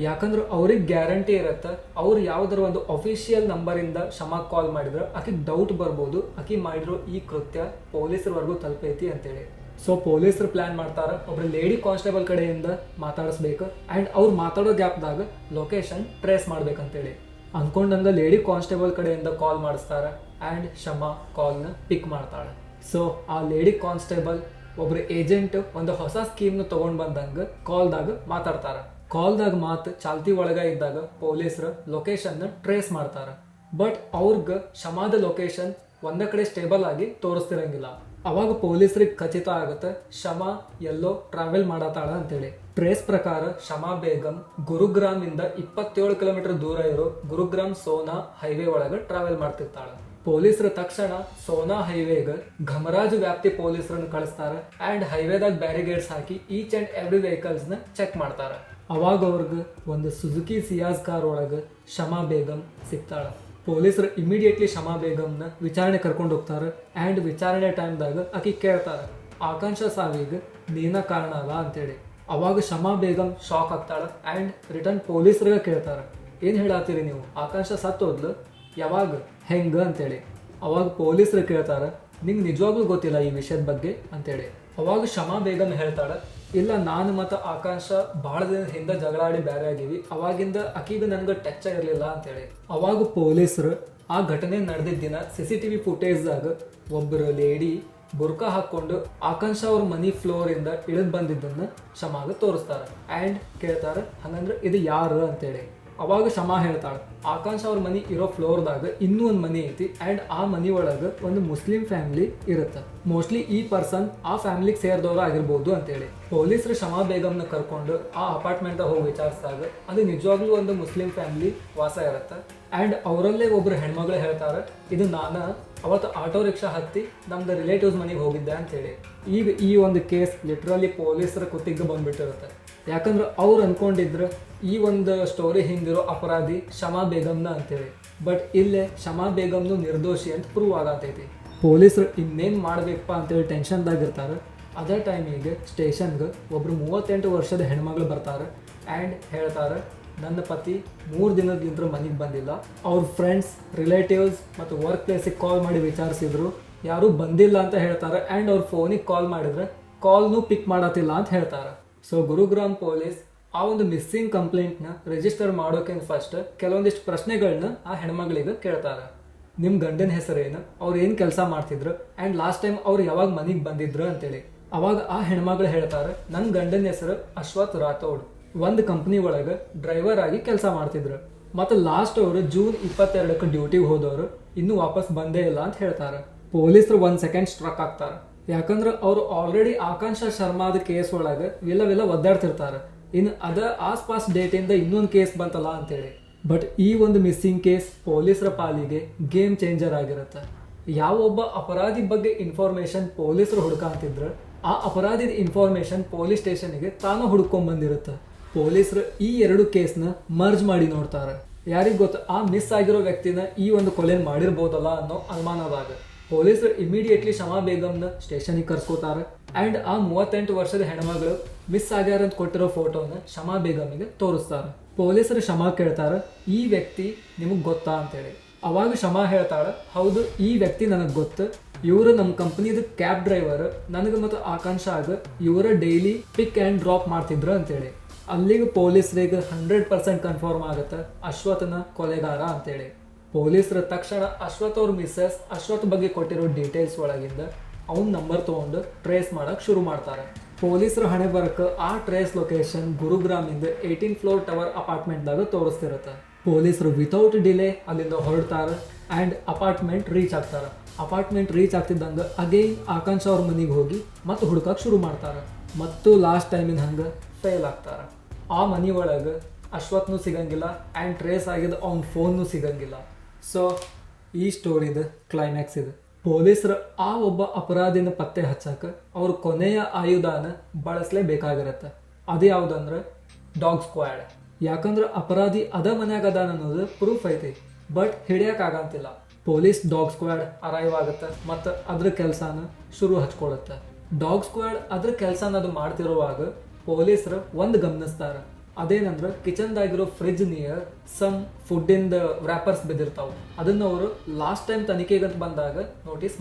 A: ಯಾಕಂದ್ರೆ ಅವ್ರಿಗೆ ಗ್ಯಾರಂಟಿ ಇರುತ್ತೆ ಅವ್ರು ಯಾವ್ದಾರ ಒಂದು ಅಫಿಷಿಯಲ್ ನಂಬರಿಂದ ಶಮಾಗ್ ಕಾಲ್ ಮಾಡಿದ್ರೆ ಆಕಿಗೆ ಡೌಟ್ ಬರ್ಬೋದು ಆಕಿ ಮಾಡಿರೋ ಈ ಕೃತ್ಯ ಪೊಲೀಸರವರೆಗೂ ತಲುಪೈತಿ ಅಂತೇಳಿ. ಸೊ ಪೊಲೀಸರು ಪ್ಲಾನ್ ಮಾಡ್ತಾರೆ ಒಬ್ರು ಲೇಡಿ ಕಾನ್ಸ್ಟೇಬಲ್ ಕಡೆಯಿಂದ ಮಾತಾಡಿಸ್ಬೇಕು ಆ್ಯಂಡ್ ಅವ್ರು ಮಾತಾಡೋ ಗ್ಯಾಪ್ದಾಗ ಲೊಕೇಶನ್ ಟ್ರೇಸ್ ಮಾಡ್ಬೇಕಂತೇಳಿ ಅಂದ್ಕೊಂಡಂಗ ಲೇಡಿ ಕಾನ್ಸ್ಟೇಬಲ್ ಕಡೆಯಿಂದ ಕಾಲ್ ಮಾಡಿಸ್ತಾರೆ ಆ್ಯಂಡ್ ಶಮಾ ಕಾಲ್ನ ಪಿಕ್ ಮಾಡ್ತಾಳೆ. ಸೊ ಆ ಲೇಡಿ ಕಾನ್ಸ್ಟೇಬಲ್ ಒಬ್ರು ಏಜೆಂಟ್ ಒಂದು ಹೊಸ ಸ್ಕೀಮ್ನ ತೊಗೊಂಡು ಬಂದಂಗೆ ಕಾಲ್ದಾಗ ಮಾತಾಡ್ತಾರೆ. ಕಾಲ್ದಾಗ ಮಾತು ಚಾಲ್ತಿ ಒಳಗೆ ಇದ್ದಾಗ ಪೊಲೀಸರು ಲೊಕೇಶನ್ನ ಟ್ರೇಸ್ ಮಾಡ್ತಾರೆ. ಬಟ್ ಅವ್ರಿಗೆ ಶಮಾದ ಲೊಕೇಶನ್ ಒಂದೇ ಕಡೆ ಸ್ಟೇಬಲ್ ಆಗಿ ತೋರಿಸ್ತಿರಂಗಿಲ್ಲ. ಅವಾಗ ಪೊಲೀಸರಿಗೆ ಖಚಿತ ಆಗುತ್ತೆ ಶಮಾ ಎಲ್ಲೋ ಟ್ರಾವೆಲ್ ಮಾಡತ್ತಾಳ ಅಂತೇಳಿ. ಟ್ರೇಸ್ ಪ್ರಕಾರ ಶಮಾ ಬೇಗಂ ಗುರುಗ್ರಾಮ್ ಇಂದ 27 ಕಿಲೋಮೀಟರ್ ದೂರ ಇರೋ ಗುರುಗ್ರಾಮ್ ಸೋನಾ ಹೈವೇ ಒಳಗೆ ಟ್ರಾವೆಲ್ ಮಾಡ್ತಿರ್ತಾಳೆ. ಪೊಲೀಸರ ತಕ್ಷಣ ಸೋನಾ ಹೈವೇಗೆ ಘಮರಾಜ್ ವ್ಯಾಪ್ತಿ ಪೊಲೀಸರನ್ನು ಕಳಿಸ್ತಾರೆ ಆ್ಯಂಡ್ ಹೈವೇದಾಗ ಬ್ಯಾರಿಗೇಡ್ಸ್ ಹಾಕಿ ಈಚ್ ಆ್ಯಂಡ್ ಎವ್ರಿ ವೆಹಿಕಲ್ಸ್ನ ಚೆಕ್ ಮಾಡ್ತಾರೆ. ಅವಾಗ ಅವ್ರಿಗೆ ಒಂದು ಸುಜುಕಿ ಸಿಯಾಜ್ ಕಾರ್ ಒಳಗೆ ಶಮಾ ಬೇಗಂ ಸಿಗ್ತಾಳೆ. ಪೊಲೀಸರು ಇಮಿಡಿಯೇಟ್ಲಿ ಶಮಾ ಬೇಗಂನ ವಿಚಾರಣೆ ಕರ್ಕೊಂಡು ಹೋಗ್ತಾರೆ ಆ್ಯಂಡ್ ವಿಚಾರಣೆ ಟೈಮ್ದಾಗ ಆಕಿ ಕೇಳ್ತಾರೆ ಆಕಾಂಕ್ಷ ಸಾವಿಗೆ ನೀನ ಕಾರಣ ಅಲ್ಲ ಅಂತೇಳಿ. ಅವಾಗ ಶಮಾ ಬೇಗಂ ಶಾಕ್ ಆಗ್ತಾಳೆ ಆ್ಯಂಡ್ ರಿಟರ್ನ್ ಪೊಲೀಸರಿಗೆ ಕೇಳ್ತಾರೆ ಏನು ಹೇಳತ್ತೀರಿ ನೀವು, ಆಕಾಂಕ್ಷ ಸತ್ತೋದ್ಲು, ಯಾವಾಗ, ಹೆಂಗ ಅಂತೇಳಿ. ಅವಾಗ ಪೊಲೀಸರು ಕೇಳ್ತಾರೆ ನಿಂಗೆ ನಿಜವಾಗ್ಲೂ ಗೊತ್ತಿಲ್ಲ ಈ ವಿಷಯದ ಬಗ್ಗೆ ಅಂತೇಳಿ. ಅವಾಗ ಶಮಾ ಬೇಗಂ ಹೇಳ್ತಾಳೆ ಇಲ್ಲ ನಾನು ಮತ್ತು ಆಕಾಂಕ್ಷ ಭಾಳ ದಿನ ಹಿಂದೆ ಜಗಳಾಡಿ ಬೇರೆ ಆಗೀವಿ, ಅವಾಗಿಂದ ಆಕಿಗೆ ನನಗೆ ಟಚ್ ಇರಲಿಲ್ಲ ಅಂತೇಳಿ. ಅವಾಗ ಪೊಲೀಸರು ಆ ಘಟನೆ ನಡೆದಿದ್ದ ದಿನ CCTV ಫುಟೇಜ್ದಾಗ ಒಬ್ಬರು ಲೇಡಿ ಬುರ್ಕಾ ಹಾಕ್ಕೊಂಡು ಆಕಾಂಕ್ಷ ಅವ್ರ ಮನಿ ಫ್ಲೋರಿಂದ ಇಳಿದು ಬಂದಿದ್ದನ್ನು ಶಮಾಗ ತೋರಿಸ್ತಾರೆ ಆ್ಯಂಡ್ ಕೇಳ್ತಾರೆ ಹಂಗಂದ್ರೆ ಇದು ಯಾರು ಅಂತೇಳಿ. ಅವಾಗ ಶಮಾ ಹೇಳ್ತಾಳೆ ಆಕಾಂಕ್ಷ ಅವ್ರ ಮನಿ ಇರೋ ಫ್ಲೋರ್ದಾಗ ಇನ್ನೂ ಒಂದು ಮನಿ ಐತಿ ಆ್ಯಂಡ್ ಆ ಮನಿ ಒಳಗೆ ಒಂದು ಮುಸ್ಲಿಂ ಫ್ಯಾಮಿಲಿ ಇರುತ್ತೆ, ಮೋಸ್ಟ್ಲಿ ಈ ಪರ್ಸನ್ ಆ ಫ್ಯಾಮಿಲಿಗೆ ಸೇರಿದವರು ಆಗಿರ್ಬೋದು ಅಂತೇಳಿ. ಪೊಲೀಸರು ಶಮಾ ಬೇಗಂನ ಕರ್ಕೊಂಡು ಆ ಅಪಾರ್ಟ್ಮೆಂಟ್ ಹೋಗಿ ವಿಚಾರಿಸಿದಾಗ ಅದು ನಿಜವಾಗ್ಲೂ ಒಂದು ಮುಸ್ಲಿಂ ಫ್ಯಾಮಿಲಿ ವಾಸ ಇರುತ್ತೆ ಆ್ಯಂಡ್ ಅವರಲ್ಲೇ ಒಬ್ರು ಹೆಣ್ಮಗಳು ಹೇಳ್ತಾರೆ ಇದು ನಾನು ಅವತ್ತು ಆಟೋ ರಿಕ್ಷಾ ಹತ್ತಿ ನಮ್ದು ರಿಲೇಟಿವ್ಸ್ ಮನೆಗೆ ಹೋಗಿದ್ದೆ ಅಂತೇಳಿ. ಈಗ ಈ ಒಂದು ಕೇಸ್ ಲಿಟ್ರಲಿ ಪೊಲೀಸರ ಕುತ್ತಿಗೆ ಬಂದ್ಬಿಟ್ಟಿರುತ್ತೆ. ಯಾಕಂದ್ರೆ ಅವ್ರು ಅನ್ಕೊಂಡಿದ್ರು ಈ ಒಂದು ಸ್ಟೋರಿ ಹಿಂದಿರೋ ಅಪರಾಧಿ ಶಮಾ ಬೇಗಂನ ಅಂತೇಳಿ. ಬಟ್ ಇಲ್ಲೇ ಶಮಾ ಬೇಗಂನು ನಿರ್ದೋಷಿ ಅಂತ ಪ್ರೂವ್ ಆಗತೈತಿ. ಪೊಲೀಸರು ಇನ್ನೇನು ಮಾಡಬೇಕಪ್ಪ ಅಂತೇಳಿ ಟೆನ್ಷನ್ದಾಗಿರ್ತಾರೆ. ಅದೇ ಟೈಮಿಗೆ ಸ್ಟೇಷನ್ಗೆ ಒಬ್ರು 38 ವರ್ಷದ ಹೆಣ್ಮಗಳು ಬರ್ತಾರೆ ಆ್ಯಂಡ್ ಹೇಳ್ತಾರೆ ನನ್ನ ಪತಿ 3 ದಿನದಿಂದ ಮನೆಗೆ ಬಂದಿಲ್ಲ, ಅವ್ರ ಫ್ರೆಂಡ್ಸ್ ರಿಲೇಟಿವ್ಸ್ ಮತ್ತು ವರ್ಕ್ ಪ್ಲೇಸಿಗೆ ಕಾಲ್ ಮಾಡಿ ವಿಚಾರಿಸಿದ್ರು, ಯಾರೂ ಬಂದಿಲ್ಲ ಅಂತ ಹೇಳ್ತಾರೆ ಆ್ಯಂಡ್ ಅವ್ರ ಫೋನಿಗೆ ಕಾಲ್ ಮಾಡಿದ್ರೆ ಕಾಲ್ನೂ ಪಿಕ್ ಮಾಡತ್ತಿಲ್ಲ ಅಂತ ಹೇಳ್ತಾರೆ. ಸೊ ಗುರುಗ್ರಾಮ್ ಪೊಲೀಸ್ ಆ ಒಂದು ಮಿಸ್ಸಿಂಗ್ ಕಂಪ್ಲೇಂಟ್ನ ರಿಜಿಸ್ಟರ್ ಮಾಡೋಕ್ಕಿಂತ ಫಸ್ಟ್ ಕೆಲವೊಂದಿಷ್ಟು ಪ್ರಶ್ನೆಗಳನ್ನ ಆ ಹೆಣ್ಮಗಳಿಗೆ ಕೇಳ್ತಾರೆ. ನಿಮ್ಮ ಗಂಡನ ಹೆಸರೇನು, ಅವ್ರು ಏನು ಕೆಲಸ ಮಾಡ್ತಿದ್ರು ಆ್ಯಂಡ್ ಲಾಸ್ಟ್ ಟೈಮ್ ಅವ್ರು ಯಾವಾಗ ಮನೆಗೆ ಬಂದಿದ್ರು ಅಂತೇಳಿ. ಅವಾಗ ಆ ಹೆಣ್ಮಗಳು ಹೇಳ್ತಾರೆ ನನ್ನ ಗಂಡನ ಹೆಸರು ಅಶ್ವಥ್ ರಾಥೋಡ್, ಒಂದು ಕಂಪ್ನಿ ಒಳಗೆ ಡ್ರೈವರ್ ಆಗಿ ಕೆಲಸ ಮಾಡ್ತಿದ್ರು ಮತ್ತು ಲಾಸ್ಟ್ ಅವರು ಜೂನ್ 22ಕ್ಕೆ ಡ್ಯೂಟಿಗೆ ಹೋದವರು ಇನ್ನೂ ವಾಪಸ್ ಬಂದೇ ಇಲ್ಲ ಅಂತ ಹೇಳ್ತಾರೆ. ಪೊಲೀಸರು 1 ಸೆಕೆಂಡ್ ಸ್ಟ್ರಕ್ ಆಗ್ತಾರೆ. ಯಾಕಂದ್ರೆ ಅವರು ಆಲ್ರೆಡಿ ಆಕಾಂಕ್ಷ ಶರ್ಮಾದ ಕೇಸ್ ಒಳಗೆ ವಿಲ್ಲ ಒದ್ದಾಡ್ತಿರ್ತಾರೆ. ಇನ್ನು ಅದ ಆಸ್ಪಾಸ್ ಡೇಟಿಂದ ಇನ್ನೊಂದು ಕೇಸ್ ಬಂತಲ್ಲ ಅಂತೇಳಿ. ಬಟ್ ಈ ಒಂದು ಮಿಸ್ಸಿಂಗ್ ಕೇಸ್ ಪೊಲೀಸರ ಪಾಲಿಗೆ ಗೇಮ್ ಚೇಂಜರ್ ಆಗಿರುತ್ತೆ. ಯಾವೊಬ್ಬ ಅಪರಾಧಿ ಬಗ್ಗೆ ಇನ್ಫಾರ್ಮೇಶನ್ ಪೊಲೀಸರು ಹುಡುಕಾಂತಿದ್ರೆ ಆ ಅಪರಾಧಿದ ಇನ್ಫಾರ್ಮೇಶನ್ ಪೊಲೀಸ್ ಸ್ಟೇಷನ್ಗೆ ತಾನು ಹುಡ್ಕೊಂಡ್ಬಂದಿರುತ್ತೆ. ಪೊಲೀಸರು ಈ 2 ಕೇಸ್ನ ಮರ್ಜ್ ಮಾಡಿ ನೋಡ್ತಾರೆ. ಯಾರಿಗೆ ಗೊತ್ತು ಆ ಮಿಸ್ ಆಗಿರೋ ವ್ಯಕ್ತಿನ ಈ ಒಂದು ಕೊಲೆ ಮಾಡಿರ್ಬೋದಲ್ಲ ಅನ್ನೋ ಅನುಮಾನದಾಗ ಪೊಲೀಸರು ಇಮಿಡಿಯೇಟ್ಲಿ ಶಮಾ ಬೇಗಂನ ಸ್ಟೇಷನಿಗೆ ಕರ್ಸ್ಕೋತಾರೆ ಆ್ಯಂಡ್ ಆ 38 ವರ್ಷದ ಹೆಣ್ಮಗಳು ಮಿಸ್ ಆಗ್ಯಾರ ಅಂತ ಕೊಟ್ಟಿರೋ ಫೋಟೋನ ಶಮಾ ಬೇಗಮಿಗೆ ತೋರಿಸ್ತಾರೆ. ಪೊಲೀಸರು ಶಮಾ ಕೇಳ್ತಾರೆ ಈ ವ್ಯಕ್ತಿ ನಿಮಗೆ ಗೊತ್ತಾ ಅಂತೇಳಿ. ಅವಾಗ ಶಮಾ ಹೇಳ್ತಾಳೆ ಹೌದು ಈ ವ್ಯಕ್ತಿ ನನಗೆ ಗೊತ್ತು, ಇವರು ನಮ್ಮ ಕಂಪ್ನಿದ ಕ್ಯಾಬ್ ಡ್ರೈವರ್, ನನಗೆ ಮತ್ತು ಆಕಾಂಕ್ಷ ಆಗ ಇವರ ಡೈಲಿ ಪಿಕ್ ಆ್ಯಂಡ್ ಡ್ರಾಪ್ ಮಾಡ್ತಿದ್ರು ಅಂತೇಳಿ. ಅಲ್ಲಿಗೆ ಪೊಲೀಸರಿಗೆ 100% ಕನ್ಫರ್ಮ್ ಆಗುತ್ತೆ ಅಶ್ವಥನ ಕೊಲೆಗಾರ ಅಂತೇಳಿ. ಪೊಲೀಸರ ತಕ್ಷಣ ಅಶ್ವಥ್ ಅವ್ರ ಮಿಸ್ಸಸ್ ಅಶ್ವಥ್ ಬಗ್ಗೆ ಕೊಟ್ಟಿರೋ ಡೀಟೇಲ್ಸ್ ಒಳಗಿಂದ ಅವ್ನ ನಂಬರ್ ತೊಗೊಂಡು ಟ್ರೇಸ್ ಮಾಡೋಕ್ಕೆ ಶುರು ಮಾಡ್ತಾರೆ. ಪೊಲೀಸರ ಹಣೆ ಬರಕ್ಕೆ ಆ ಟ್ರೇಸ್ ಲೊಕೇಶನ್ ಗುರುಗ್ರಾಮಿಂದ 18th ಫ್ಲೋರ್ ಟವರ್ ಅಪಾರ್ಟ್ಮೆಂಟ್ದಾಗ ತೋರಿಸ್ತಿರುತ್ತೆ. ಪೊಲೀಸರು ವಿತೌಟ್ ಡಿಲೇ ಅಲ್ಲಿಂದ ಹೊರಡ್ತಾರೆ ಆ್ಯಂಡ್ ಅಪಾರ್ಟ್ಮೆಂಟ್ ರೀಚ್ ಆಗ್ತಾರೆ. ಅಪಾರ್ಟ್ಮೆಂಟ್ ರೀಚ್ ಆಗ್ತಿದ್ದಂಗೆ ಅಗೈನ್ ಆಕಾಂಕ್ಷ ಅವ್ರ ಮನೆಗೆ ಹೋಗಿ ಮತ್ತೆ ಹುಡುಕಕ್ಕೆ ಶುರು ಮಾಡ್ತಾರೆ. ಮತ್ತು ಲಾಸ್ಟ್ ಟೈಮಿನ ಹಂಗೆ ಫೇಲ್ ಆಗ್ತಾರೆ. ಆ ಮನೆ ಒಳಗೆ ಅಶ್ವತ್ನೂ ಸಿಗಂಗಿಲ್ಲ ಆ್ಯಂಡ್ ಟ್ರೇಸ್ ಆಗಿದ್ದು ಅವ್ನ ಫೋನ್ನೂ ಸಿಗಂಗಿಲ್ಲ. ಸೊ ಈ ಸ್ಟೋರಿದು ಕ್ಲೈಮ್ಯಾಕ್ಸ್ ಇದೆ. ಪೊಲೀಸರು ಆ ಒಬ್ಬ ಅಪರಾಧಿನ ಪತ್ತೆ ಹಚ್ಚಕ್ಕೆ ಅವ್ರ ಕೊನೆಯ ಆಯುಧಾನ ಬಳಸಲೇಬೇಕಾಗಿರತ್ತೆ. ಅದು ಯಾವುದಂದ್ರೆ ಡಾಗ್ ಸ್ಕ್ವಾಡ್. ಯಾಕಂದ್ರೆ ಅಪರಾಧಿ ಅದ ಮನ್ಯಾಗ ಅದಾನ ಅನ್ನೋದು ಪ್ರೂಫ್ ಐತಿ, ಬಟ್ ಹಿಡಿಯೋಕ್ಕಾಗಂತಿಲ್ಲ. ಪೊಲೀಸ್ ಡಾಗ್ ಸ್ಕ್ವಾಡ್ ಅರೈವ್ ಆಗುತ್ತೆ ಮತ್ತು ಅದ್ರ ಕೆಲಸನ ಶುರು ಹಚ್ಕೊಳುತ್ತೆ. ಡಾಗ್ ಸ್ಕ್ವಾಡ್ ಅದ್ರ ಕೆಲಸನ ಅದು ಮಾಡ್ತಿರುವಾಗ ಪೊಲೀಸರು ಒಂದು ಗಮನಿಸ್ತಾರೆ. ಅದೇನಂದ್ರೆ ಕಿಚನ್ದಾಗಿರೋ ಫ್ರಿಜ್ ನಿಯರ್ ಸಮ್ ಫುಡ್ಡಿಂದ ವ್ರ್ಯಾಪರ್ಸ್ ಬಿದ್ದಿರ್ತಾವೆ. ಅದನ್ನ ಅವರು ಲಾಸ್ಟ್ ಟೈಮ್ ತನಿಖೆಗಂತ ಬಂದಾಗ ನೋಟಿಸ್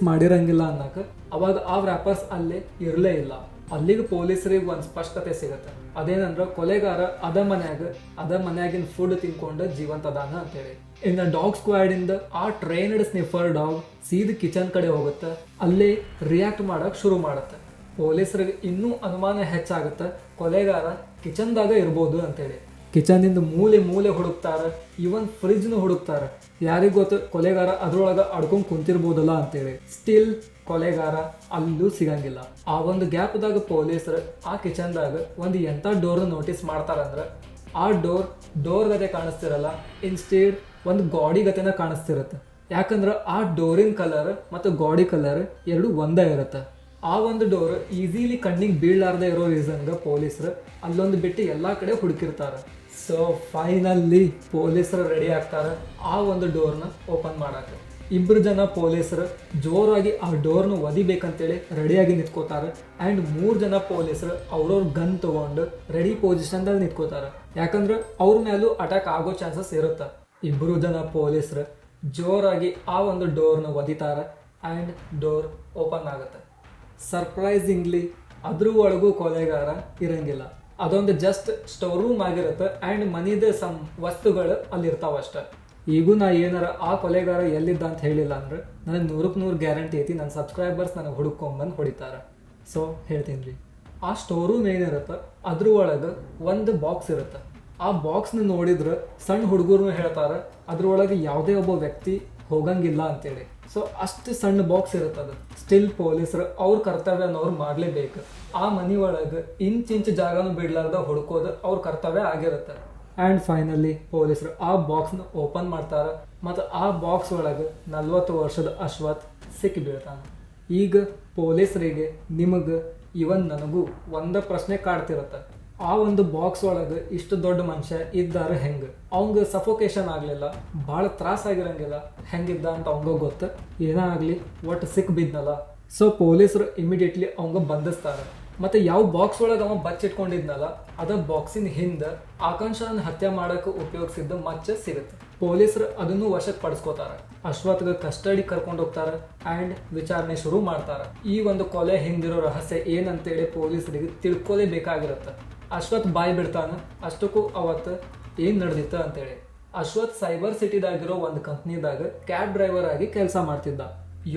A: ಮಾಡಿರಂಗಿಲ್ಲ ಅನ್ನಕ್ಕೆ ಅವಾಗ ಆ ವ್ರ್ಯಾಪರ್ಸ್ ಅಲ್ಲೇ ಇರಲೇ ಇಲ್ಲ. ಅಲ್ಲಿಗೆ ಪೊಲೀಸರಿಗೆ ಒಂದು ಸ್ಪಷ್ಟತೆ ಸಿಗುತ್ತೆ. ಅದೇನಂದ್ರೆ ಕೊಲೆಗಾರ ಅದ ಮನ್ಯಾಗಿನ ಫುಡ್ ತಿನ್ಕೊಂಡು ಜೀವಂತ ಅದಾನ ಅಂತೇಳಿ. ಇನ್ನು ಡಾಗ್ ಸ್ಕ್ವಾಡ್ ಇಂದ ಆ ಟ್ರೈನ್ಡ್ ಸ್ನಿಫರ್ ಡಾಗ್ ಸೀದ ಕಿಚನ್ ಕಡೆ ಹೋಗುತ್ತೆ. ಅಲ್ಲೇ ರಿಯಾಕ್ಟ್ ಮಾಡಕ್ ಶುರು ಮಾಡುತ್ತೆ. ಪೊಲೀಸರಿಗೆ ಇನ್ನೂ ಅನುಮಾನ ಹೆಚ್ಚಾಗುತ್ತೆ, ಕೊಲೆಗಾರ ಕಿಚನ್ದಾಗ ಇರ್ಬೋದು ಅಂತೇಳಿ. ಕಿಚನಿಂದ ಮೂಲೆ ಹುಡುಕ್ತಾರೆ, ಇವನ್ ಫ್ರಿಜ್ನು ಹುಡುಕ್ತಾರೆ. ಯಾರಿಗೂ ಗೊತ್ತು ಕೊಲೆಗಾರ ಅದ್ರೊಳಗೆ ಅಡ್ಕೊಂಡ್ ಕುಂತಿರ್ಬೋದಲ್ಲ ಅಂತೇಳಿ. ಸ್ಟಿಲ್ ಕೊಲೆಗಾರ ಅಲ್ಲೂ ಸಿಗಂಗಿಲ್ಲ. ಆ ಒಂದು ಗ್ಯಾಪ್ದಾಗ ಪೊಲೀಸರು ಆ ಕಿಚನ್ದಾಗ ಒಂದು ಎಂಥ ಡೋರ್ನ ನೋಟಿಸ್ ಮಾಡ್ತಾರಂದ್ರೆ ಆ ಡೋರ್ ಗತೆ ಕಾಣಿಸ್ತಿರಲ್ಲ, ಇನ್ಸ್ಟೇಡ್ ಒಂದು ಗಾಡಿ ಗತೆನ ಕಾಣಿಸ್ತಿರತ್ತೆ. ಯಾಕಂದ್ರೆ ಆ ಡೋರಿನ ಕಲರ್ ಮತ್ತು ಗಾಡಿ ಕಲರ್ ಎರಡು ಒಂದೇ ಇರುತ್ತೆ. ಆ ಒಂದು ಡೋರ್ ಈಸಿಲಿ ಕಣ್ಣಿಗೆ ಬೀಳಲಾರ್ದೆ ಇರೋ ರೀಸನ್ಗೆ ಪೊಲೀಸರು ಅಲ್ಲೊಂದು ಬಿಟ್ಟು ಎಲ್ಲ ಕಡೆ ಹುಡುಕಿರ್ತಾರೆ. ಸೊ ಫೈನಲ್ಲಿ ಪೊಲೀಸರು ರೆಡಿ ಆಗ್ತಾರೆ ಆ ಒಂದು ಡೋರ್ನ ಓಪನ್ ಮಾಡಕ್ಕೆ. 2 ಜನ ಪೊಲೀಸರು ಜೋರಾಗಿ ಆ ಡೋರ್ನ ಒದಿಬೇಕಂತೇಳಿ ರೆಡಿಯಾಗಿ ನಿಂತ್ಕೋತಾರೆ. ಆ್ಯಂಡ್ 3 ಜನ ಪೊಲೀಸರು ಅವ್ರವ್ರ ಗನ್ ತೊಗೊಂಡು ರೆಡಿ ಪೊಸಿಷನ್ದಾಗ ನಿಂತ್ಕೋತಾರೆ. ಯಾಕಂದ್ರೆ ಅವ್ರ ಮೇಲೂ ಅಟ್ಯಾಕ್ ಆಗೋ ಚಾನ್ಸಸ್ ಇರುತ್ತೆ. 2 ಜನ ಪೊಲೀಸರು ಜೋರಾಗಿ ಆ ಒಂದು ಡೋರ್ನ ಒದಿತಾರೆ ಆ್ಯಂಡ್ ಡೋರ್ ಓಪನ್ ಆಗುತ್ತೆ. ಸರ್ಪ್ರೈಸಿಂಗ್ಲಿ ಅದ್ರ ಒಳಗೂ ಕೊಲೆಗಾರ ಇರಂಗಿಲ್ಲ. ಅದೊಂದು ಜಸ್ಟ್ ಸ್ಟೋರ್ ರೂಮ್ ಆಗಿರುತ್ತೆ ಆ್ಯಂಡ್ ಮನಿದ ಸಮ್ ವಸ್ತುಗಳು ಅಲ್ಲಿರ್ತಾವಷ್ಟೆ. ಈಗೂ ನಾ ಏನಾರ ಆ ಕೊಲೆಗಾರ ಎಲ್ಲಿದ್ದ ಅಂತ ಹೇಳಿಲ್ಲ ಅಂದ್ರೆ ನನಗೆ 100% ಗ್ಯಾರಂಟಿ ಐತಿ ನನ್ನ ಸಬ್ಸ್ಕ್ರೈಬರ್ಸ್ ನನಗೆ ಹುಡುಕೊಂಬಂದು ಹೊಡಿತಾರೆ. ಸೊ ಹೇಳ್ತೀನಿ ರೀ, ಆ ಸ್ಟೋರ್ ರೂಮ್ ಏನಿರುತ್ತೆ ಅದ್ರ ಒಳಗೆ ಒಂದು ಬಾಕ್ಸ್ ಇರುತ್ತೆ. ಆ ಬಾಕ್ಸ್ನ ನೋಡಿದ್ರೆ ಸಣ್ಣ ಹುಡುಗರು ಹೇಳ್ತಾರೆ ಅದ್ರೊಳಗೆ ಯಾವುದೇ ಒಬ್ಬ ವ್ಯಕ್ತಿ ಹೋಗಂಗಿಲ್ಲ ಅಂತೇಳಿ. ಸೊ ಅಷ್ಟು ಸಣ್ಣ ಬಾಕ್ಸ್ ಇರುತ್ತೆ ಅದು. ಸ್ಟಿಲ್ ಪೊಲೀಸರು ಅವ್ರ ಕರ್ತವ್ಯನವ್ರು ಮಾಡಲೇಬೇಕು. ಆ ಮನೆ ಒಳಗೆ ಇಂಚ್ ಜಾಗನೂ ಬಿಡ್ಲಾರ್ದ ಹುಡ್ಕೋದು ಅವ್ರ ಕರ್ತವ್ಯ ಆಗಿರುತ್ತೆ. ಆ್ಯಂಡ್ ಫೈನಲಿ ಪೊಲೀಸರು ಆ ಬಾಕ್ಸ್ನ ಓಪನ್ ಮಾಡ್ತಾರೆ ಮತ್ತು ಆ ಬಾಕ್ಸ್ ಒಳಗೆ 40 ವರ್ಷದ ಅಶ್ವಥ್ ಸಿಕ್ಕಿ ಬೀಳ್ತಾನೆ. ಈಗ ಪೊಲೀಸರಿಗೆ ನಿಮಗೆ ಇವನ್ ನನಗೂ ಒಂದು ಪ್ರಶ್ನೆ ಕಾಡ್ತಿರುತ್ತೆ. ಆ ಒಂದು ಬಾಕ್ಸ್ ಒಳಗೆ ಇಷ್ಟು ದೊಡ್ಡ ಮನುಷ್ಯ ಇದ್ದಾರೆ ಹೆಂಗೆ? ಅವಂಗ ಸಫೋಕೇಶನ್ ಆಗಲಿಲ್ಲ, ಭಾಳ ತ್ರಾಸಾಗಿರಂಗಿಲ್ಲ, ಹೆಂಗಿದ್ದ ಅಂತ ಅವಂಗ ಗೊತ್ತು. ಏನೇ ಆಗಲಿ ಒಟ್ಟು ಸಿಕ್ ಬಿದ್ನಲ್ಲ. ಸೊ ಪೊಲೀಸರು ಇಮಿಡಿಯೇಟ್ಲಿ ಅವಂಗ ಬಂಧಿಸ್ತಾರೆ. ಮತ್ತು ಯಾವ ಬಾಕ್ಸ್ ಒಳಗೆ ಅವ ಬಚ್ಚಿಟ್ಕೊಂಡಿದ್ನಲ್ಲ ಅದ ಬಾಕ್ಸಿನ ಹಿಂದೆ ಆಕಾಂಕ್ಷನ ಹತ್ಯೆ ಮಾಡೋಕೆ ಉಪಯೋಗಿಸಿದ್ದ ಮಚ್ಚ ಸಿಗುತ್ತೆ. ಪೊಲೀಸರು ಅದನ್ನು ವಶಕ್ಕೆ ಪಡಿಸ್ಕೋತಾರೆ. ಅಶ್ವತ್ಗೆ ಕಸ್ಟಡಿ ಕರ್ಕೊಂಡು ಹೋಗ್ತಾರೆ ಆ್ಯಂಡ್ ವಿಚಾರಣೆ ಶುರು ಮಾಡ್ತಾರೆ. ಈ ಒಂದು ಕೊಲೆ ಹಿಂದಿರೋ ರಹಸ್ಯ ಏನಂತೇಳಿ ಪೊಲೀಸರಿಗೆ ತಿಳ್ಕೊಲೇಬೇಕಾಗಿರುತ್ತೆ. ಅಶ್ವಥ್ ಬಾಯ್ ಬಿಡ್ತಾನೆ ಅಷ್ಟಕ್ಕೂ ಅವತ್ತು ಏನು ನಡೆದಿತ್ತು ಅಂತೇಳಿ. ಅಶ್ವಥ್ ಸೈಬರ್ ಸಿಟಿದಾಗಿರೋ ಒಂದು ಕಂಪ್ನಿದಾಗ ಕ್ಯಾಬ್ ಡ್ರೈವರ್ ಆಗಿ ಕೆಲಸ ಮಾಡ್ತಿದ್ದ.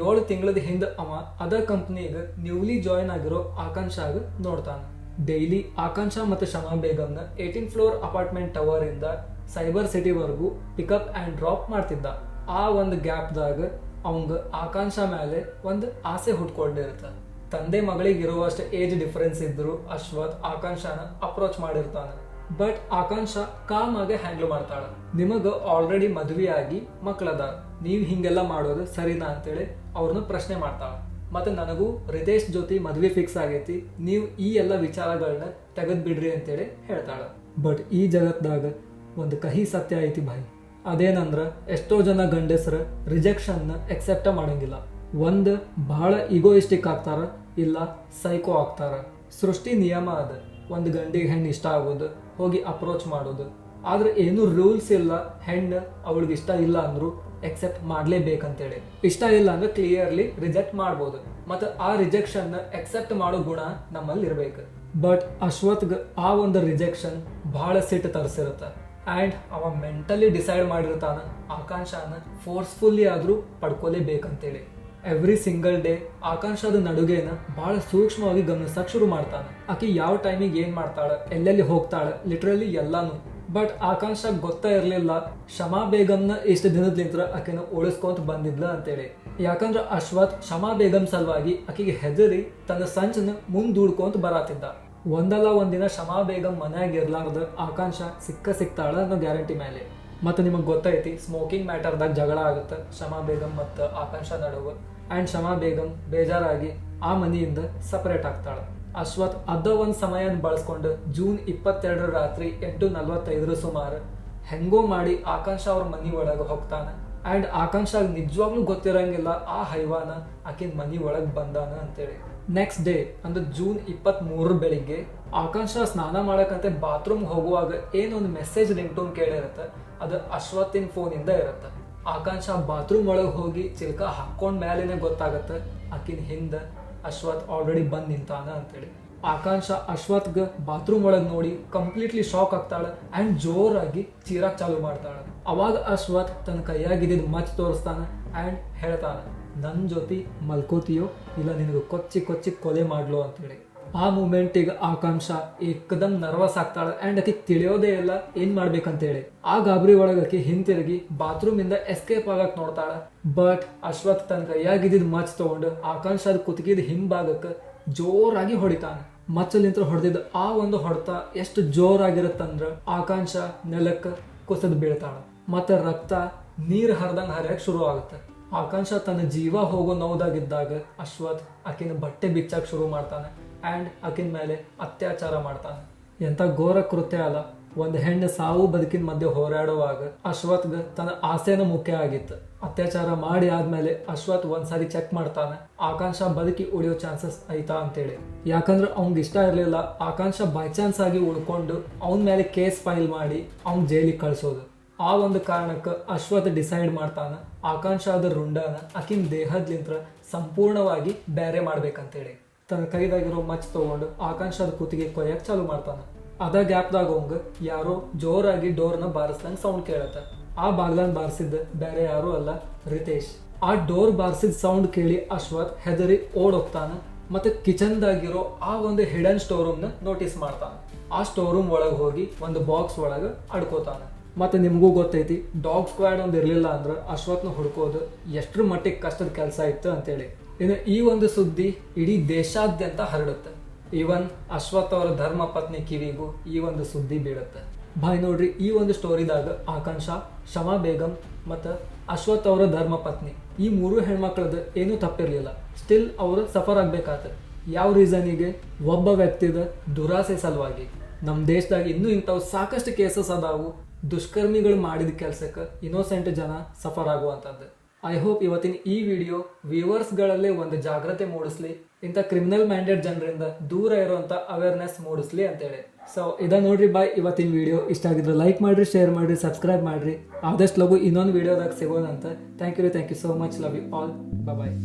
A: 7 ತಿಂಗಳದ ಹಿಂದೆ ಅವ ಅದ ಕಂಪ್ನಿಗೆ ನ್ಯೂಲಿ ಜಾಯಿನ್ ಆಗಿರೋ ಆಕಾಂಕ್ಷಾಗ ನೋಡ್ತಾನೆ. ಡೈಲಿ ಆಕಾಂಕ್ಷ ಮತ್ತು ಶಮಾ ಬೇಗಮ್ನ 18th ಫ್ಲೋರ್ ಅಪಾರ್ಟ್ಮೆಂಟ್ ಟವರ್ ಇಂದ ಸೈಬರ್ ಸಿಟಿವರೆಗೂ ಪಿಕಪ್ ಆ್ಯಂಡ್ ಡ್ರಾಪ್ ಮಾಡ್ತಿದ್ದ. ಆ ಒಂದು ಗ್ಯಾಪ್ದಾಗ ಅವಂಗ ಆಕಾಂಕ್ಷ ಮೇಲೆ ಒಂದು ಆಸೆ ಹುಟ್ಕೊಂಡಿರುತ್ತೆ. ತಂದೆ ಮಗಳಿಗೆ ಇರುವಷ್ಟು ಏಜ್ ಡಿಫರೆನ್ಸ್ ಇದ್ರು ಅಶ್ವಥ್ ಆಕಾಂಕ್ಷನ ಅಪ್ರೋಚ್ ಮಾಡಿರ್ತಾನೆ. ಬಟ್ ಆಕಾಂಕ್ಷ ಕಾಮ್ ಆಗಿ ಹ್ಯಾಂಡಲ್ ಮಾಡ್ತಾಳೆ. ನಿಮಗೆ ಆಲ್ರೆಡಿ ಮದುವೆ ಆಗಿ ಮಕ್ಕಳದ, ನೀವು ಹಿಂಗೆಲ್ಲ ಮಾಡೋದು ಸರಿನಾ ಅಂತೇಳಿ ಅವ್ರನ್ನ ಪ್ರಶ್ನೆ ಮಾಡ್ತಾಳೆ. ಮತ್ತು ನನಗೂ ರಿತೇಶ್ ಜೊತೆ ಮದುವೆ ಫಿಕ್ಸ್ ಆಗೈತಿ, ನೀವು ಈ ಎಲ್ಲ ವಿಚಾರಗಳನ್ನ ತೆಗೆದು ಬಿಡ್ರಿ ಅಂತೇಳಿ ಹೇಳ್ತಾಳೆ. ಬಟ್ ಈ ಜಗತ್ದಾಗ ಒಂದು ಕಹಿ ಸತ್ಯ ಐತಿ ಭಾಯಿ. ಅದೇನಂದ್ರೆ ಎಷ್ಟೋ ಜನ ಗಂಡಸರು ರಿಜೆಕ್ಷನ್ನ ಎಕ್ಸೆಪ್ಟ ಮಾಡಂಗಿಲ್ಲ. ಒಂದು ಬಹಳ ಈಗೋಯಿಸ್ಟಿಕ್ ಆಗ್ತಾರ, ಇಲ್ಲ ಸೈಕೋ ಆಗ್ತಾರ. ಸೃಷ್ಟಿ ನಿಯಮ ಅದ, ಒಂದು ಗಂಡಿಗೆ ಹೆಣ್ಣು ಇಷ್ಟ ಆಗೋದು, ಹೋಗಿ ಅಪ್ರೋಚ್ ಮಾಡೋದು. ಆದ್ರೆ ಏನು ರೂಲ್ಸ್ ಇಲ್ಲ, ಹೆಣ್ಣು ಅವಳಿಗೆ ಇಷ್ಟ ಇಲ್ಲ ಅಂದ್ರು ಎಕ್ಸೆಪ್ಟ್ ಮಾಡಲೇಬೇಕಂತೇಳಿ. ಇಷ್ಟ ಇಲ್ಲ ಅಂದ್ರೆ ಕ್ಲಿಯರ್ಲಿ ರಿಜೆಕ್ಟ್ ಮಾಡ್ಬೋದು. ಮತ್ತು ಆ ರಿಜೆಕ್ಷನ್ ಎಕ್ಸೆಪ್ಟ್ ಮಾಡೋ ಗುಣ ನಮ್ಮಲ್ಲಿ ಇರಬೇಕು. ಬಟ್ ಅಶ್ವತ್ಗೆ ಆ ಒಂದು ರಿಜೆಕ್ಷನ್ ಬಹಳ ಸಿಟ್ಟು ತರಿಸಿರುತ್ತೆ. ಆ್ಯಂಡ್ ಅವ ಮೆಂಟಲಿ ಡಿಸೈಡ್ ಮಾಡಿರ್ತಾನ ಆಕಾಂಕ್ಷನ ಫೋರ್ಸ್ಫುಲ್ಲಿ ಆದರೂ ಪಡ್ಕೊಲೇಬೇಕಂತೇಳಿ. ಎವ್ರಿ ಸಿಂಗಲ್ ಡೇ ಆಕಾಂಕ್ಷದ ನಡುಗೆನ ಭಾಳ ಸೂಕ್ಷ್ಮವಾಗಿ ಗಮನಿಸಕ್ಕೆ ಶುರು ಮಾಡ್ತಾನೆ. ಆಕೆ ಯಾವ ಟೈಮಿಗೆ ಏನು ಮಾಡ್ತಾಳೆ, ಎಲ್ಲೆಲ್ಲಿ ಹೋಗ್ತಾಳೆ, ಲಿಟ್ರಲಿ ಎಲ್ಲಾನು ಬಟ್ ಆಕಾಂಕ್ಷ ಗೊತ್ತಾ ಇರ್ಲಿಲ್ಲ ಶಮಾ ಬೇಗಂನ ಇಷ್ಟು ದಿನದ್ಲಿಂತ್ರ ಆಕೆನ ಉಳಿಸ್ಕೊಂತ ಬಂದಿದ್ಲ ಅಂತೇಳಿ. ಯಾಕಂದ್ರ ಅಶ್ವಥ್ ಶಮಾ ಬೇಗಂ ಸಲುವಾಗಿ ಆಕೆಗೆ ಹೆದರಿ ತನ್ನ ಸಂಚನ ಮುಂದೂಡ್ಕೊಂತ ಬರಾತಿದ್ದ. ಒಂದಲ್ಲ ಒಂದಿನ ಶಮಾ ಬೇಗಂ ಮನ್ಯಾಗ ಇರ್ಲಾರ್ದ ಆಕಾಂಕ್ಷ ಸಿಕ್ತಾಳ ಅನ್ನೋ ಗ್ಯಾರಂಟಿ ಮೇಲೆ. ಮತ್ತು ನಿಮಗೆ ಗೊತ್ತೈತಿ ಸ್ಮೋಕಿಂಗ್ ಮ್ಯಾಟರ್ದಾಗ ಜಗಳ ಆಗುತ್ತೆ ಶಮಾ ಬೇಗಂ ಮತ್ತು ಆಕಾಂಕ್ಷ ನಡುವೆ. ಆ್ಯಂಡ್ ಶಮಾ ಬೇಗಂ ಬೇಜಾರಾಗಿ ಆ ಮನೆಯಿಂದ ಸಪರೇಟ್ ಆಗ್ತಾಳೆ. ಅಶ್ವಥ್ ಅದ ಒಂದು ಸಮಯನ ಬಳಸ್ಕೊಂಡು ಜೂನ್ 22 ರಾತ್ರಿ 8:45 ಸುಮಾರು ಹೆಂಗೋ ಮಾಡಿ ಆಕಾಂಕ್ಷ ಅವ್ರ ಮನೆ ಒಳಗೆ ಹೋಗ್ತಾನೆ. ಆ್ಯಂಡ್ ಆಕಾಂಕ್ಷ ನಿಜವಾಗ್ಲೂ ಗೊತ್ತಿರಂಗಿಲ್ಲ ಆ ಹೈವಾನ ಆಕಿನ ಮನೆ ಒಳಗೆ ಬಂದಾನ ಅಂತೇಳಿ. ನೆಕ್ಸ್ಟ್ ಡೇ ಅಂದ್ರೆ ಜೂನ್ 23 ಬೆಳಿಗ್ಗೆ ಆಕಾಂಕ್ಷ ಸ್ನಾನ ಮಾಡಕ್ಕಂತೆ ಬಾತ್ರೂಮ್ ಹೋಗುವಾಗ ಏನೊಂದು ಮೆಸೇಜ್ ರಿಂಗ್ ಟೋನ್ ಕೇಳಿರುತ್ತೆ. ಅದು ಅಶ್ವತ್ತಿನ ಫೋನಿಂದ ಇರುತ್ತೆ. ಆಕಾಂಕ್ಷ ಬಾತ್ರೂಮ್ ಒಳಗೆ ಹೋಗಿ ಚಿಲ್ಕ ಹಾಕೊಂಡ್ ಮೇಲೇನೆ ಗೊತ್ತಾಗತ್ತೆ ಆಕಿನ ಹಿಂದೆ ಅಶ್ವಥ್ ಆಲ್ರೆಡಿ ಬಂದ್ ನಿಂತಾನ ಅಂತೇಳಿ. ಆಕಾಂಕ್ಷ ಅಶ್ವತ್ಗೆ ಬಾತ್ರೂಮ್ ಒಳಗೆ ನೋಡಿ ಕಂಪ್ಲೀಟ್ಲಿ ಶಾಕ್ ಆಗ್ತಾಳೆ ಆ್ಯಂಡ್ ಜೋರಾಗಿ ಚೀರಾಕ್ ಚಾಲು ಮಾಡ್ತಾಳೆ. ಅವಾಗ ಅಶ್ವಥ್ ತನ್ನ ಕೈಯಾಗಿದ್ದ ಮಚ್ ತೋರಿಸ್ತಾನೆ ಆ್ಯಂಡ್ ಹೇಳ್ತಾನೆ, ನನ್ನ ಜೊತೆ ಮಲ್ಕೋತಿಯೋ ಇಲ್ಲ ನಿನಗೆ ಕೊಚ್ಚಿ ಕೊಲೆ ಮಾಡ್ಲೋ ಅಂತೇಳಿ. ಆ ಮೂಮೆಂಟಿಗೆ ಆಕಾಂಕ್ಷ ಏಕದಮ್ ನರ್ವಸ್ ಆಗ್ತಾಳೆ ಆ್ಯಂಡ್ ಆಕೆ ತಿಳಿಯೋದೇ ಇಲ್ಲ ಏನ್ ಮಾಡ್ಬೇಕಂತೇಳಿ. ಆ ಗಾಬರಿ ಒಳಗೆ ಆಕೆ ಹಿಂತಿರುಗಿ ಬಾತ್ರೂಮ್ ಇಂದ ಎಸ್ಕೇಪ್ ಆಗಕ್ ನೋಡ್ತಾಳೆ. ಬಟ್ ಅಶ್ವಥ್ ತನ್ನ ಕೈಯಾಗಿದ್ದ ಮಚ್ ತಗೊಂಡು ಆಕಾಂಕ್ಷ ಕುತ್ತಿಗೆದ ಹಿಂಭಾಗಕ್ಕೆ ಜೋರಾಗಿ ಹೊಡಿತಾನೆ. ಮಚ್ಚಲಿಂತ್ರ ಹೊಡೆದಿದ್ದ ಆ ಒಂದು ಹೊಡೆತ ಎಷ್ಟು ಜೋರಾಗಿರುತ್ತಂದ್ರ ಆಕಾಂಕ್ಷ ನೆಲಕ್ಕೆ ಕುಸಿದು ಬೀಳ್ತಾಳ. ಮತ್ತೆ ರಕ್ತ ನೀರ್ ಹರಿದಂಗ ಹರಿಯಕ್ ಶುರು ಆಗುತ್ತೆ. ಆಕಾಂಕ್ಷ ತನ್ನ ಜೀವ ಹೋಗೋ ನೋದಾಗಿದ್ದಾಗ ಅಶ್ವಥ್ ಆಕಿನ ಬಟ್ಟೆ ಬಿಚ್ಚಕ್ ಶುರು ಮಾಡ್ತಾನೆ ಆ್ಯಂಡ್ ಆಕಿನ ಮೇಲೆ ಅತ್ಯಾಚಾರ ಮಾಡ್ತಾನೆ. ಎಂಥ ಘೋರ ಕೃತ್ಯ ಅಲ್ಲ. ಒಂದು ಹೆಣ್ಣು ಸಾವು ಬದುಕಿನ ಮಧ್ಯೆ ಹೋರಾಡುವಾಗ ಅಶ್ವತ್ಗೆ ತನ್ನ ಆಸೆನ ಮುಖ್ಯ ಆಗಿತ್ತು. ಅತ್ಯಾಚಾರ ಮಾಡಿ ಆದ್ಮೇಲೆ ಅಶ್ವಥ್ ಒಂದ್ಸಾರಿ ಚೆಕ್ ಮಾಡ್ತಾನೆ ಆಕಾಂಕ್ಷ ಬದುಕಿ ಉಳಿಯೋ ಚಾನ್ಸಸ್ ಐತಾ ಅಂತೇಳಿ. ಯಾಕಂದ್ರೆ ಅವ್ನಿಗೆ ಇಷ್ಟ ಇರಲಿಲ್ಲ ಆಕಾಂಕ್ಷ ಬೈ ಚಾನ್ಸ್ ಆಗಿ ಉಳ್ಕೊಂಡು ಅವನ ಮೇಲೆ ಕೇಸ್ ಫೈಲ್ ಮಾಡಿ ಅವ್ನ ಜೈಲಿಗೆ ಕಳಿಸೋದು. ಆ ಒಂದು ಕಾರಣಕ್ಕೆ ಅಶ್ವಥ್ ಡಿಸೈಡ್ ಮಾಡ್ತಾನೆ ಆಕಾಂಕ್ಷ ಆದ ರುಂಡನ ಆಕಿನ ದೇಹದ್ಲಿಂತ್ರ ಸಂಪೂರ್ಣವಾಗಿ ಬೇರೆ ಮಾಡ್ಬೇಕಂತೇಳಿ. ತನ್ನ ಕೈದಾಗಿರೋ ಮಚ್ ತಗೊಂಡು ಆಕಾಂಕ್ಷದ ಕುತ್ತಿಗೆ ಕೊಯ್ಯಕ್ ಚಾಲು ಮಾಡ್ತಾನೆ. ಅದ ಗ್ಯಾಪ್ದಾಗ ಅವಂಗ ಯಾರೋ ಜೋರಾಗಿ ಡೋರ್ನ ಬಾರಿಸ್ದಂಗೆ ಸೌಂಡ್ ಕೇಳತ್ತೆ. ಆ ಬಾಗ್ಲನ್ ಬಾರಿಸಿದ್ದ ಬೇರೆ ಯಾರು ಅಲ್ಲ, ರಿತೇಶ್. ಆ ಡೋರ್ ಬಾರಿಸಿದ ಸೌಂಡ್ ಕೇಳಿ ಅಶ್ವಥ್ ಹೆದರಿ ಓಡೋಗ್ತಾನೆ. ಮತ್ತೆ ಕಿಚನ್ದಾಗಿರೋ ಆ ಒಂದು ಹಿಡನ್ ಸ್ಟೋರ್ ರೂಮ್ನ ನೋಟಿಸ್ ಮಾಡ್ತಾನೆ. ಆ ಸ್ಟೋರ್ ರೂಮ್ ಒಳಗೆ ಹೋಗಿ ಒಂದು ಬಾಕ್ಸ್ ಒಳಗೆ ಅಡ್ಕೋತಾನೆ. ಮತ್ತೆ ನಿಮಗೂ ಗೊತ್ತೈತಿ ಡಾಗ್ ಸ್ಕ್ವಾಡ್ ಒಂದು ಇರಲಿಲ್ಲ ಅಂದ್ರೆ ಅಶ್ವತ್ನ ಹುಡ್ಕೋದು ಎಷ್ಟರ ಮಟ್ಟಿಗೆ ಕಷ್ಟದ ಕೆಲಸ ಇತ್ತು ಅಂತೇಳಿ. ಇನ್ನು ಈ ಒಂದು ಸುದ್ದಿ ಇಡೀ ದೇಶಾದ್ಯಂತ ಹರಡುತ್ತೆ. ಈವನ್ ಅಶ್ವಥ್ ಅವರ ಧರ್ಮ ಪತ್ನಿ ಕಿವಿಗೂ ಈ ಒಂದು ಸುದ್ದಿ ಬೀಳುತ್ತೆ. ಭಾಯ್ ನೋಡ್ರಿ, ಈ ಒಂದು ಸ್ಟೋರಿದಾಗ ಆಕಾಂಕ್ಷ, ಶಮಾ ಬೇಗಂ ಮತ್ತು ಅಶ್ವಥ್ ಅವರ ಧರ್ಮ ಪತ್ನಿ ಈ ಮೂರು ಹೆಣ್ಮಕ್ಳದ್ದು ಏನೂ ತಪ್ಪಿರಲಿಲ್ಲ. ಸ್ಟಿಲ್ ಅವರು ಸಫರ್ ಆಗ್ಬೇಕಾತ. ಯಾವ ರೀಸನಿಗೆ? ಒಬ್ಬ ವ್ಯಕ್ತಿದ ದುರಾಸೆ ಸಲುವಾಗಿ. ನಮ್ಮ ದೇಶದಾಗ ಇನ್ನೂ ಇಂಥವು ಸಾಕಷ್ಟು ಕೇಸಸ್ ಅದಾವು. ದುಷ್ಕರ್ಮಿಗಳು ಮಾಡಿದ ಕೆಲಸಕ್ಕೆ ಇನ್ನೋಸೆಂಟ್ ಜನ ಸಫರ್ ಆಗುವಂಥದ್ದು. ಐ ಹೋಪ್ ಇವತ್ತಿನ ಈ ವಿಡಿಯೋ ವ್ಯೂವರ್ಸ್ಗಳಲ್ಲೇ ಒಂದು ಜಾಗ್ರತೆ ಮೂಡಿಸ್ಲಿ, ಇಂಥ ಕ್ರಿಮಿನಲ್ ಮೈಂಡೆಡ್ ಜನರಿಂದ ದೂರ ಇರುವಂಥ ಅವೇರ್ನೆಸ್ ಮೂಡಿಸ್ಲಿ ಅಂತೇಳಿ. ಸೊ ಇದ ನೋಡ್ರಿ ಬಾಯ್ ಇವತ್ತಿನ ವಿಡಿಯೋ. ಇಷ್ಟ ಆಗಿದ್ರೆ ಲೈಕ್ ಮಾಡಿರಿ, ಶೇರ್ ಮಾಡಿರಿ, ಸಬ್ಸ್ಕ್ರೈಬ್ ಮಾಡಿರಿ. ಆದಷ್ಟು ಲಗು ಇನ್ನೊಂದು ವಿಡಿಯೋದಾಗ ಸಿಗೋದಂತ. Thank you so much. Love you all. Bye.